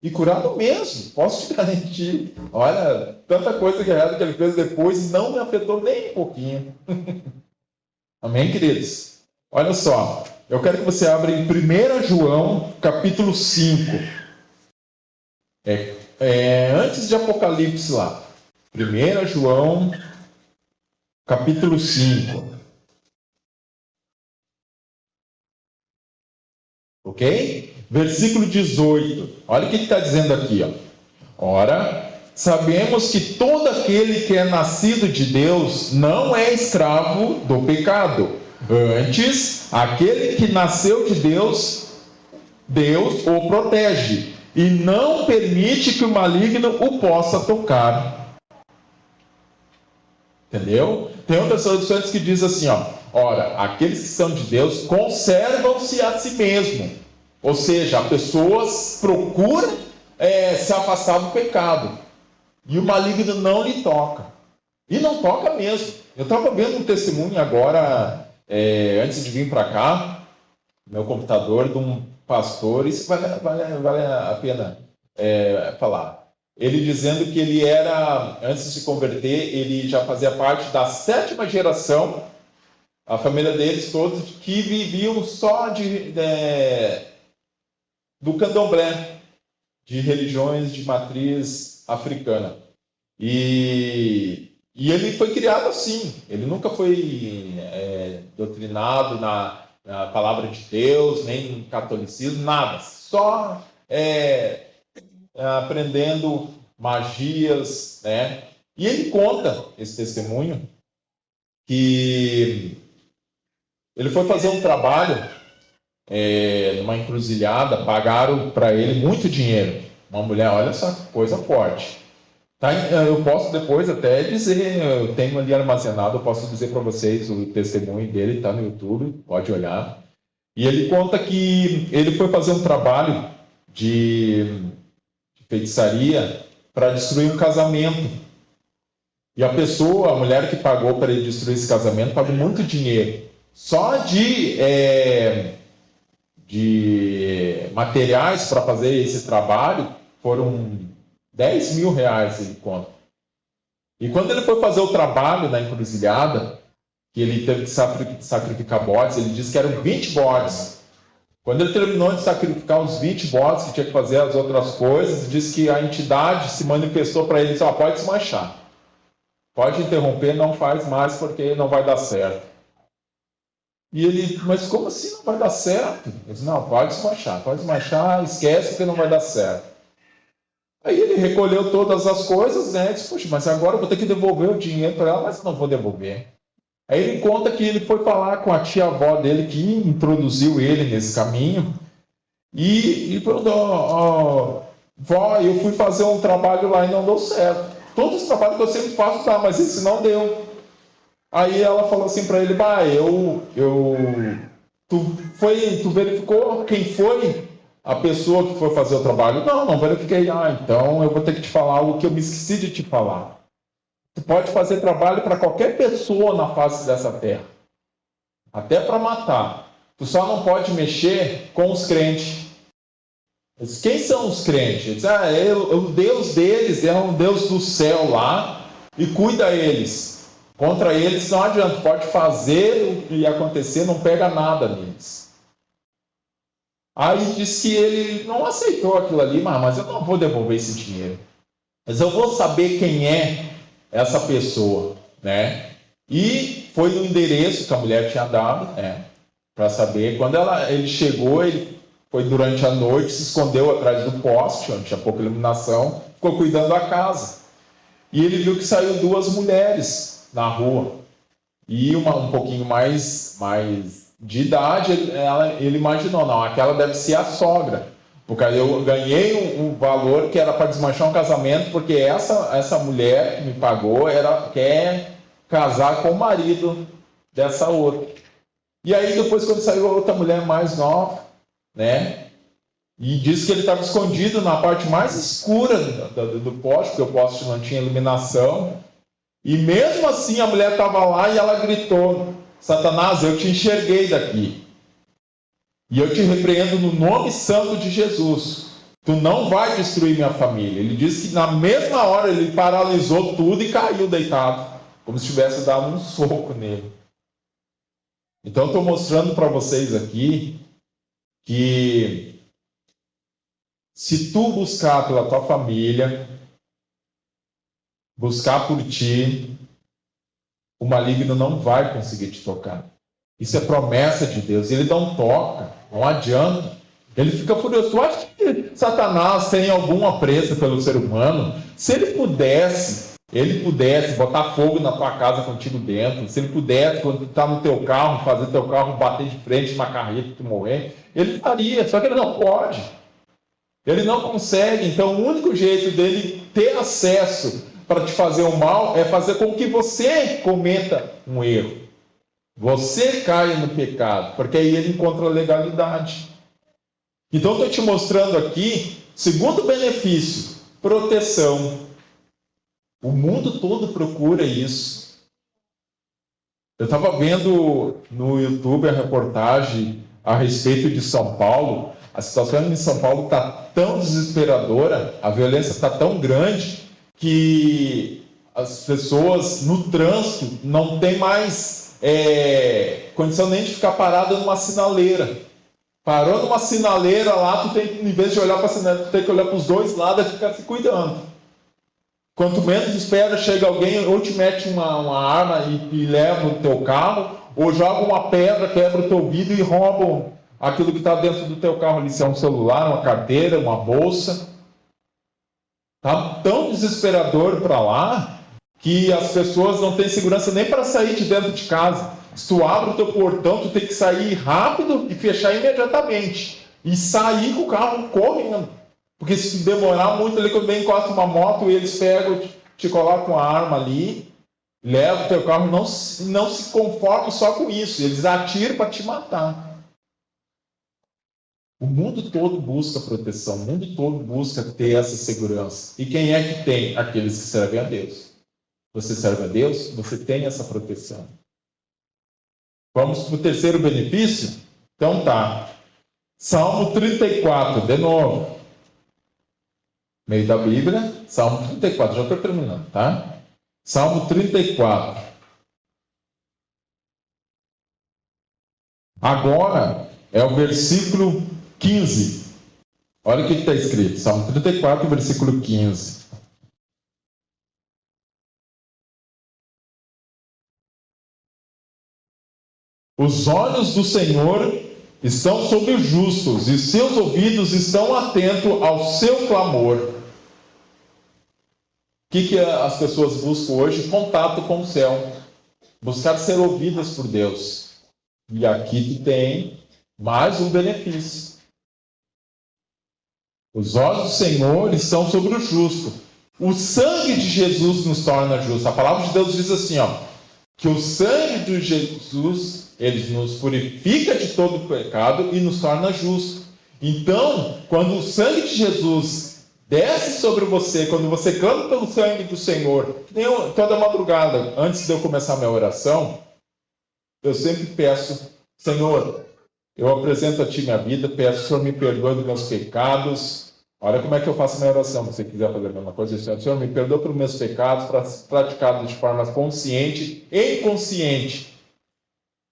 E curado mesmo, posso te garantir. Olha, tanta coisa errada que ele fez depois não me afetou nem um pouquinho. Amém, queridos? Olha só, eu quero que você abra em 1 João, capítulo 5. Antes de Apocalipse lá. 1 João, capítulo 5. Ok? Versículo 18. Olha o que ele está dizendo aqui. Ora, sabemos que todo aquele que é nascido de Deus não é escravo do pecado. Antes, aquele que nasceu de Deus, Deus o protege e não permite que o maligno o possa tocar. Entendeu? Tem outras traduções que diz assim, ora, aqueles que são de Deus conservam-se a si mesmo. Ou seja, a pessoa procura se afastar do pecado. E o maligno não lhe toca. E não toca mesmo. Eu estava vendo um testemunho agora, antes de vir para cá, no meu computador, de um pastor, isso vale a pena falar. Ele dizendo que ele era, antes de se converter, ele já fazia parte da 7ª geração, a família deles todos, que viviam só do candomblé, de religiões de matriz africana. E ele foi criado assim, ele nunca foi doutrinado na palavra de Deus, nem no catolicismo, nada, só aprendendo magias, né? E ele conta, esse testemunho, que ele foi fazer um trabalho numa encruzilhada, pagaram para ele muito dinheiro. Uma mulher, olha só que coisa forte. Tá, eu posso depois até dizer, eu tenho ali armazenado, eu posso dizer para vocês o testemunho dele, está no YouTube, pode olhar. E ele conta que ele foi fazer um trabalho de feitiçaria para destruir um casamento. E a mulher que pagou para ele destruir esse casamento, pagou muito dinheiro. Só de materiais para fazer esse trabalho foram 10 mil reais, ele conta. E quando ele foi fazer o trabalho na encruzilhada, que ele teve que sacrificar bodes, ele disse que eram 20 bodes. Quando ele terminou de sacrificar os 20 bodes, que tinha que fazer as outras coisas, disse que a entidade se manifestou para ele e disse, pode desmanchar. Pode interromper, não faz mais porque não vai dar certo. E ele, mas como assim não vai dar certo? Ele disse, não, pode desmanchar, esquece que não vai dar certo. Aí ele recolheu todas as coisas, né? Disse, poxa, mas agora eu vou ter que devolver o dinheiro para ela, mas não vou devolver. Aí ele conta que ele foi falar com a tia-avó dele, que introduziu ele nesse caminho, e falou, vó, eu fui fazer um trabalho lá e não deu certo. Todos os trabalhos que eu sempre faço, tá, mas esse não deu. Aí ela falou assim para ele, tu verificou quem foi a pessoa que foi fazer o trabalho? Não verifiquei. Então eu vou ter que te falar o que eu me esqueci de te falar. Tu pode fazer trabalho para qualquer pessoa na face dessa terra, até para matar. Tu só não pode mexer com os crentes. Quem são os crentes? O Deus deles é um Deus do céu lá e cuida eles. Contra eles não adianta, pode fazer e acontecer, não pega nada neles. Aí disse que ele não aceitou aquilo ali, mas eu não vou devolver esse dinheiro. Mas eu vou saber quem é essa pessoa, né? E foi no endereço que a mulher tinha dado, né? Para saber. Quando ele chegou, ele foi durante a noite, se escondeu atrás do poste, onde tinha pouca iluminação, ficou cuidando da casa. E ele viu que saiu 2 mulheres na rua. E uma um pouquinho mais de idade, ele imaginou, não, aquela deve ser a sogra. Porque eu ganhei um valor que era para desmanchar um casamento, porque essa mulher que me pagou quer casar com o marido dessa outra. E aí depois, quando saiu a outra mulher mais nova, né? E diz que ele estava escondido na parte mais escura do poste, porque o poste não tinha iluminação. E mesmo assim a mulher estava lá e ela gritou: Satanás, eu te enxerguei daqui. E eu te repreendo no nome santo de Jesus. Tu não vai destruir minha família. Ele disse que na mesma hora ele paralisou tudo e caiu deitado, como se tivesse dado um soco nele. Então estou mostrando para vocês aqui que se tu buscar pela tua família, buscar por ti, o maligno não vai conseguir te tocar. Isso é promessa de Deus. Ele não toca, não adianta. Ele fica furioso. Tu acha que Satanás tem algum apreço pelo ser humano? Se ele pudesse botar fogo na tua casa contigo dentro, se ele pudesse, quando tu está no teu carro, fazer teu carro bater de frente numa carreta e tu morrer, ele faria, só que ele não pode. Ele não consegue. Então o único jeito dele ter acesso para te fazer o mal é fazer com que você cometa um erro. Você caia no pecado, porque aí ele encontra a legalidade. Então estou te mostrando aqui, segundo benefício, proteção. O mundo todo procura isso. Eu estava vendo no YouTube a reportagem a respeito de São Paulo. A situação em São Paulo está tão desesperadora, a violência está tão grande, que as pessoas no trânsito não têm mais condição nem de ficar parada numa sinaleira. Parou numa sinaleira lá, tu tem, em vez de olhar para a sinaleira, tu tem que olhar para os dois lados e ficar se cuidando. Quanto menos espera, chega alguém, ou te mete uma arma e leva o teu carro, ou joga uma pedra, quebra o teu vidro e roubam aquilo que está dentro do teu carro ali, se é um celular, uma carteira, uma bolsa. Está tão desesperador para lá que as pessoas não têm segurança nem para sair de dentro de casa. Se tu abre o teu portão, tu tem que sair rápido e fechar imediatamente. E sair com o carro correndo. Porque se demorar muito ali, quando vem encosta uma moto, eles pegam, te colocam a arma ali, levam o teu carro, não se conformam só com isso. Eles atiram para te matar. O mundo todo busca proteção, o mundo todo busca ter essa segurança. E quem é que tem? Aqueles que servem a Deus. Você serve a Deus, você tem essa proteção. Vamos para o terceiro benefício? Então tá. Salmo 34, de novo. Meio da Bíblia, Salmo 34, já estou terminando, tá? Salmo 34. Agora é o versículo 15. Olha o que está escrito. Salmo 34, versículo 15. Os olhos do Senhor estão sobre os justos, e seus ouvidos estão atentos ao seu clamor. O que as pessoas buscam hoje? Contato com o céu. Buscar ser ouvidas por Deus. E aqui tu tem mais um benefício. Os olhos do Senhor estão sobre o justo. O sangue de Jesus nos torna justos. A palavra de Deus diz assim, que o sangue de Jesus, ele nos purifica de todo pecado e nos torna justos. Então, quando o sangue de Jesus desce sobre você, quando você clama pelo sangue do Senhor, toda madrugada, antes de eu começar a minha oração, eu sempre peço, Senhor, eu apresento a Ti minha vida, peço, Senhor, me perdoe dos meus pecados. Olha como é que eu faço a minha oração, se você quiser fazer a mesma coisa. Senhor, me perdoe pelos meus pecados, praticados de forma consciente e inconsciente.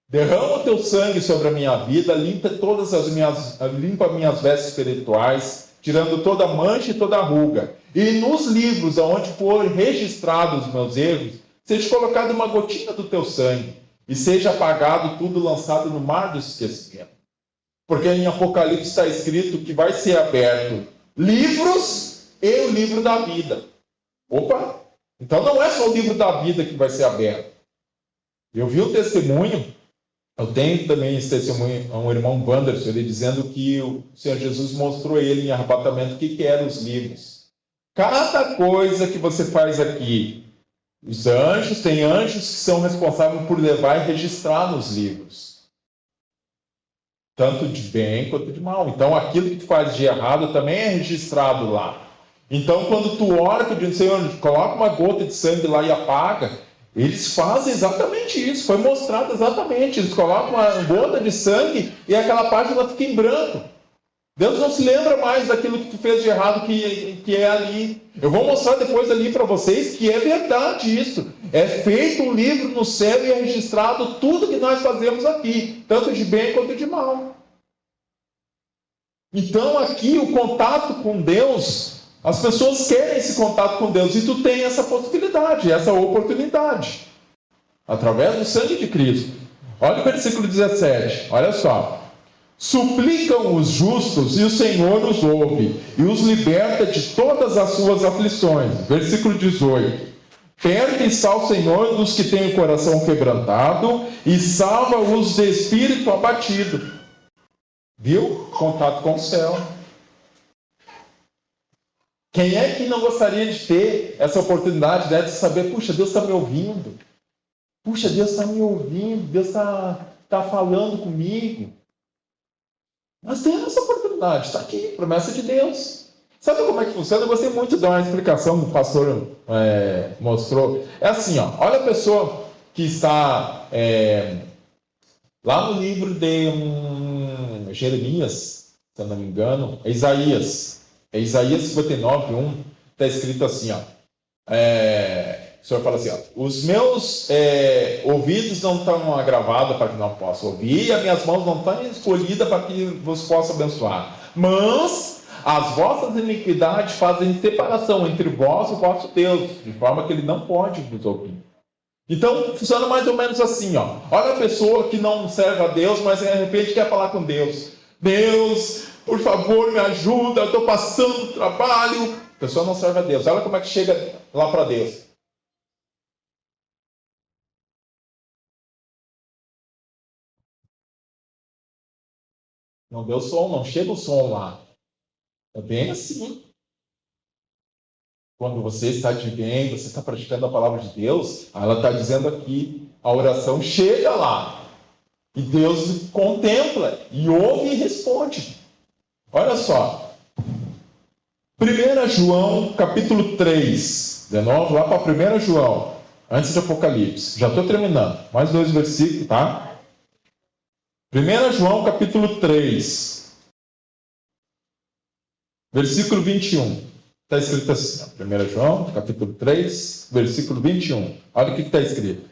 Derrama o Teu sangue sobre a minha vida, limpa minhas vestes espirituais, tirando toda mancha e toda ruga. E nos livros onde for registrados os meus erros, seja colocado uma gotinha do Teu sangue, e seja apagado tudo, lançado no mar do esquecimento. Porque em Apocalipse está escrito que vai ser aberto livros e o livro da vida. Opa! Então não é só o livro da vida que vai ser aberto. Eu vi o testemunho, eu tenho também esse testemunho, um irmão Wanderson, ele dizendo que o Senhor Jesus mostrou a ele em arrebatamento o que eram os livros. Cada coisa que você faz aqui, os anjos, tem anjos que são responsáveis por levar e registrar nos livros. tanto de bem quanto de mal. Então, aquilo que tu faz de errado também é registrado lá. Então, quando tu ora pedindo, Senhor, coloca uma gota de sangue lá e apaga, eles fazem exatamente isso, foi mostrado exatamente. Eles colocam uma gota de sangue e aquela página fica em branco. Deus não se lembra mais daquilo que tu fez de errado que é ali. Eu vou mostrar depois ali para vocês que é verdade isso. É feito um livro no céu e é registrado tudo que nós fazemos aqui, tanto de bem quanto de mal. Então aqui o contato com Deus, as pessoas querem esse contato com Deus e tu tem essa possibilidade, essa oportunidade, através do sangue de Cristo. Olha o versículo 17, olha só. Suplicam os justos e o Senhor os ouve e os liberta de todas as suas aflições. Versículo 18. Pertence ao Senhor dos que têm o coração quebrantado e salva-os de espírito abatido. Viu? Contato com o céu. Quem é que não gostaria de ter essa oportunidade, né, de saber, puxa, Deus está me ouvindo. Puxa, Deus está me ouvindo. Deus está falando comigo. Nós temos essa oportunidade, está aqui, promessa de Deus. Sabe como é que funciona? Eu gostei muito de dar uma explicação que o pastor mostrou. É assim, ó, olha a pessoa que está lá no livro de Jeremias, se eu não me engano, é Isaías 59, 1, está escrito assim, ó. O Senhor fala assim, ó, os meus ouvidos não estão agravados para que não possa ouvir, e as minhas mãos não estão escolhidas para que vos possa abençoar. Mas as vossas iniquidades fazem separação entre vós e o vosso Deus, de forma que ele não pode vos ouvir. Então, funciona mais ou menos assim, ó. Olha a pessoa que não serve a Deus, mas de repente quer falar com Deus. Deus, por favor, me ajuda, eu estou passando trabalho. A pessoa não serve a Deus. Olha como é que chega lá para Deus. Não deu som, não chega o som lá. É bem assim. Quando você está de bem, você está praticando a palavra de Deus, ela está dizendo aqui, a oração chega lá. E Deus contempla, e ouve e responde. Olha só. 1 João, capítulo 3. De novo, lá para 1 João, antes de Apocalipse. Já estou terminando. Mais 2 versículos, tá? 1 João, capítulo 3. Versículo 21. Está escrito assim, 1 João, capítulo 3, versículo 21. Olha o que está escrito.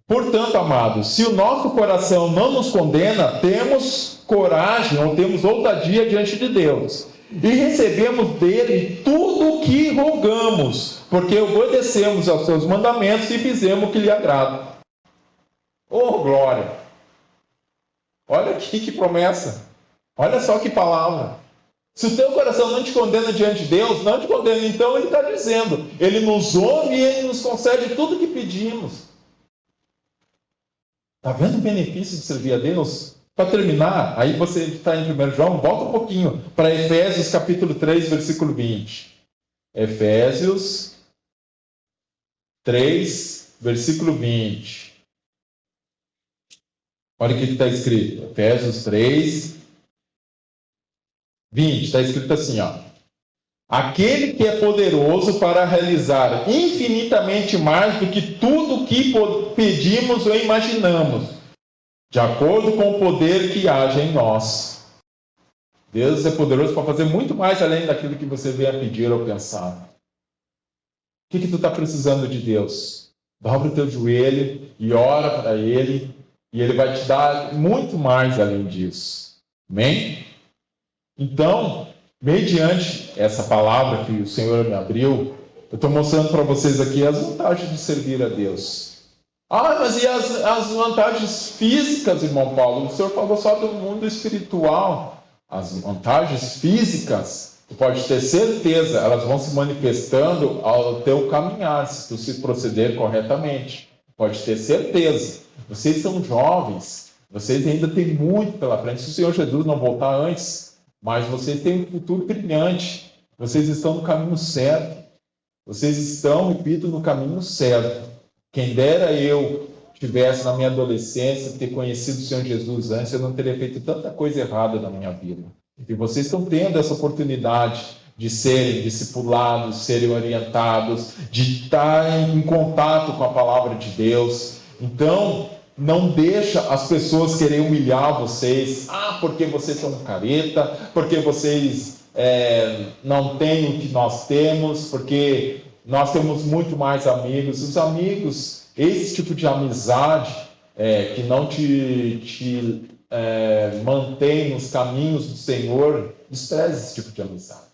Portanto, amados, se o nosso coração não nos condena, temos coragem ou temos ousadia diante de Deus. E recebemos dele tudo o que rogamos, porque obedecemos aos seus mandamentos e fizemos o que lhe agrada. Oh, glória! Olha aqui que promessa. Olha só que palavra. Se o teu coração não te condena diante de Deus, não te condena. Então ele está dizendo, ele nos ouve e ele nos concede tudo o que pedimos. Está vendo o benefício de servir a Deus? Para terminar, aí você está em 1 João, volta um pouquinho para Efésios capítulo 3, versículo 20. Efésios 3, versículo 20. Olha o que está escrito. Efésios 3, 20. Está escrito assim, ó. Aquele que é poderoso para realizar infinitamente mais do que tudo o que pedimos ou imaginamos, de acordo com o poder que age em nós. Deus é poderoso para fazer muito mais além daquilo que você venha pedir ou pensar. O que tu está precisando de Deus? Dobra o teu joelho e ora para Ele, e Ele vai te dar muito mais além disso. Amém? Então, mediante essa palavra que o Senhor me abriu, eu estou mostrando para vocês aqui as vantagens de servir a Deus. Ah, mas e as vantagens físicas, irmão Paulo? O Senhor falou só do mundo espiritual. As vantagens físicas, tu pode ter certeza, elas vão se manifestando ao teu caminhar, se tu se proceder corretamente. Pode ter certeza. Vocês são jovens, vocês ainda têm muito pela frente. Se o Senhor Jesus não voltar antes, mas vocês têm um futuro brilhante. Vocês estão no caminho certo. Vocês estão, repito, no caminho certo. Quem dera eu tivesse na minha adolescência, ter conhecido o Senhor Jesus antes, eu não teria feito tanta coisa errada na minha vida. E vocês estão tendo essa oportunidade de serem discipulados, serem orientados, de estar em contato com a palavra de Deus. Então, não deixa as pessoas querer humilhar vocês. Porque vocês são careta, porque vocês não têm o que nós temos, porque nós temos muito mais amigos. Os amigos, esse tipo de amizade que não te mantém nos caminhos do Senhor, despreze esse tipo de amizade.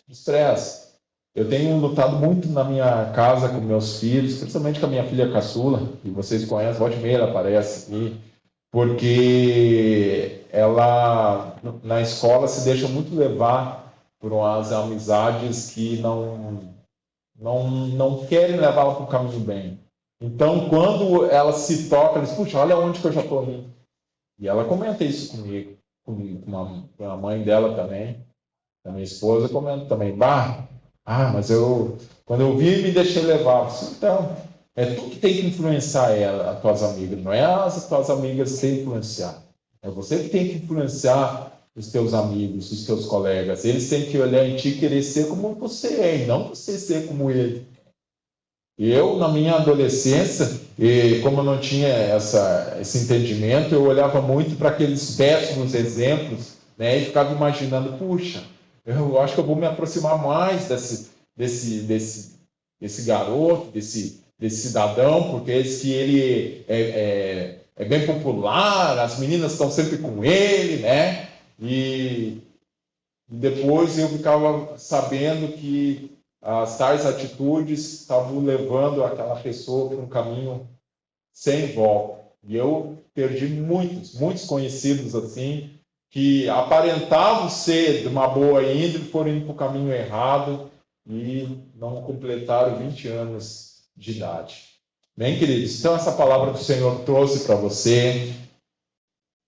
Despreze. Eu tenho lutado muito na minha casa com meus filhos, principalmente com a minha filha caçula, que vocês conhecem, volta e meia ela aparece aqui, porque ela, na escola, se deixa muito levar por umas amizades que não querem levá-la para o caminho bem. Então, quando ela se toca, ela diz, puxa, olha onde que eu já estou indo. E ela comenta isso comigo, com a mãe dela também, a minha esposa comenta também, mas quando eu vi, me deixei levar. Então, é tu que tem que influenciar as tuas amigas, não é as tuas amigas que tem que influenciar. É você que tem que influenciar os teus amigos, os teus colegas. Eles têm que olhar em ti e querer ser como você é, e não você ser como ele. Eu, na minha adolescência, como eu não tinha esse entendimento, eu olhava muito para aqueles péssimos exemplos, né, e ficava imaginando, puxa, eu acho que eu vou me aproximar mais desse garoto, desse cidadão, porque ele é bem popular, as meninas estão sempre com ele, né? E depois eu ficava sabendo que as tais atitudes estavam levando aquela pessoa para um caminho sem volta. E eu perdi muitos conhecidos assim, que aparentavam ser de uma boa índole, foram indo para o caminho errado e não completaram 20 anos de idade. Bem, queridos, então essa palavra que o Senhor trouxe para você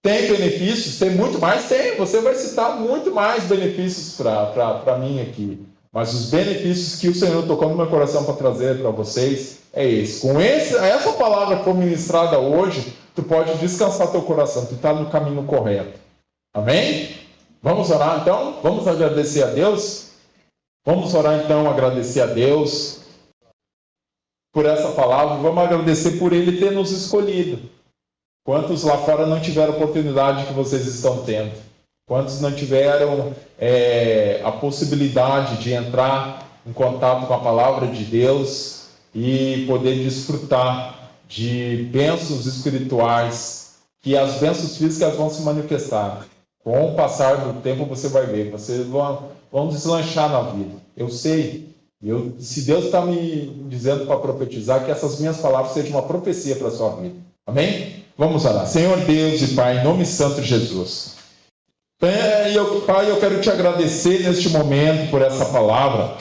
tem benefícios? Tem muito mais? Tem, você vai citar muito mais benefícios para mim aqui. Mas os benefícios que o Senhor tocou no meu coração para trazer para vocês é esse. Com essa palavra que foi ministrada hoje, tu pode descansar teu coração, tu está no caminho correto. Amém? Vamos orar então? Vamos agradecer a Deus? Vamos orar então, agradecer a Deus por essa palavra. Vamos agradecer por Ele ter nos escolhido. Quantos lá fora não tiveram a oportunidade que vocês estão tendo? Quantos não tiveram a possibilidade de entrar em contato com a palavra de Deus e poder desfrutar de bênçãos espirituais, que as bênçãos físicas vão se manifestar. Com o passar do tempo você vai ver, vocês vão deslanchar na vida. Eu sei, se Deus está me dizendo para profetizar, que essas minhas palavras sejam uma profecia para a sua vida. Amém? Vamos orar. Senhor Deus e Pai, em nome santo de Jesus. Pai, eu quero te agradecer neste momento por essa palavra,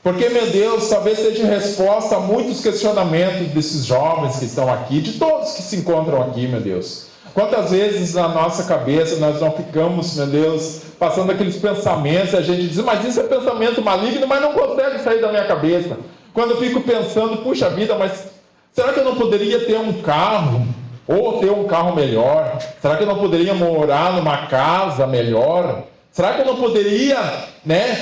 porque, meu Deus, talvez seja resposta a muitos questionamentos desses jovens que estão aqui, de todos que se encontram aqui, meu Deus. Quantas vezes na nossa cabeça nós não ficamos, meu Deus, passando aqueles pensamentos, a gente diz, mas isso é pensamento maligno, mas não consegue sair da minha cabeça. Quando eu fico pensando, puxa vida, mas será que eu não poderia ter um carro? Ou ter um carro melhor? Será que eu não poderia morar numa casa melhor? Será que eu não poderia,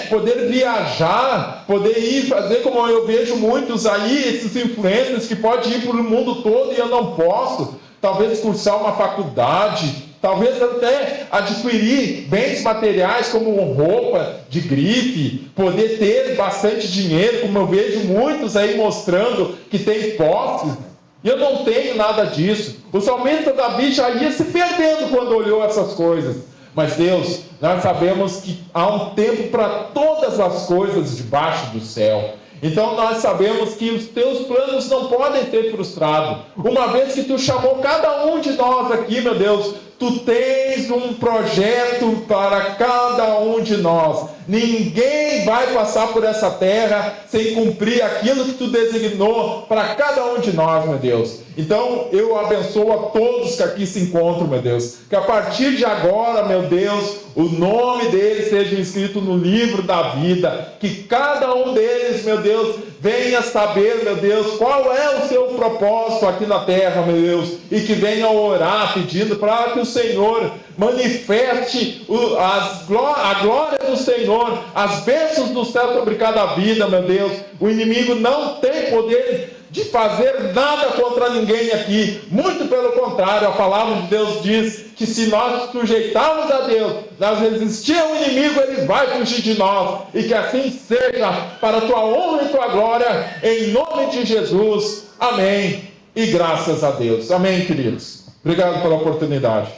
poder viajar, poder ir fazer como eu vejo muitos aí, esses influencers que podem ir para o mundo todo e eu não posso? Talvez cursar uma faculdade, talvez até adquirir bens materiais como roupa de grife, poder ter bastante dinheiro, como eu vejo muitos aí mostrando que tem posses. E eu não tenho nada disso. O salmista Davi já ia se perdendo quando olhou essas coisas. Mas Deus, nós sabemos que há um tempo para todas as coisas debaixo do céu. Então nós sabemos que os teus planos não podem ser frustrados. Uma vez que tu chamou cada um de nós aqui, meu Deus, Tu tens um projeto para cada um de nós. Ninguém vai passar por essa terra sem cumprir aquilo que Tu designou para cada um de nós, meu Deus. Então, eu abençoo a todos que aqui se encontram, meu Deus. Que a partir de agora, meu Deus, o nome deles seja escrito no livro da vida. Que cada um deles, meu Deus, venha saber, meu Deus, qual é o seu propósito aqui na terra, meu Deus. E que venha orar pedindo para que o Senhor manifeste a glória do Senhor, as bênçãos do céu sobre cada vida, meu Deus. O inimigo não tem poder de fazer nada contra ninguém aqui, muito pelo contrário, a palavra de Deus diz que se nós sujeitarmos a Deus, nós resistir ao inimigo, ele vai fugir de nós, e que assim seja, para a tua honra e tua glória, em nome de Jesus, amém, e graças a Deus, amém, queridos, obrigado pela oportunidade.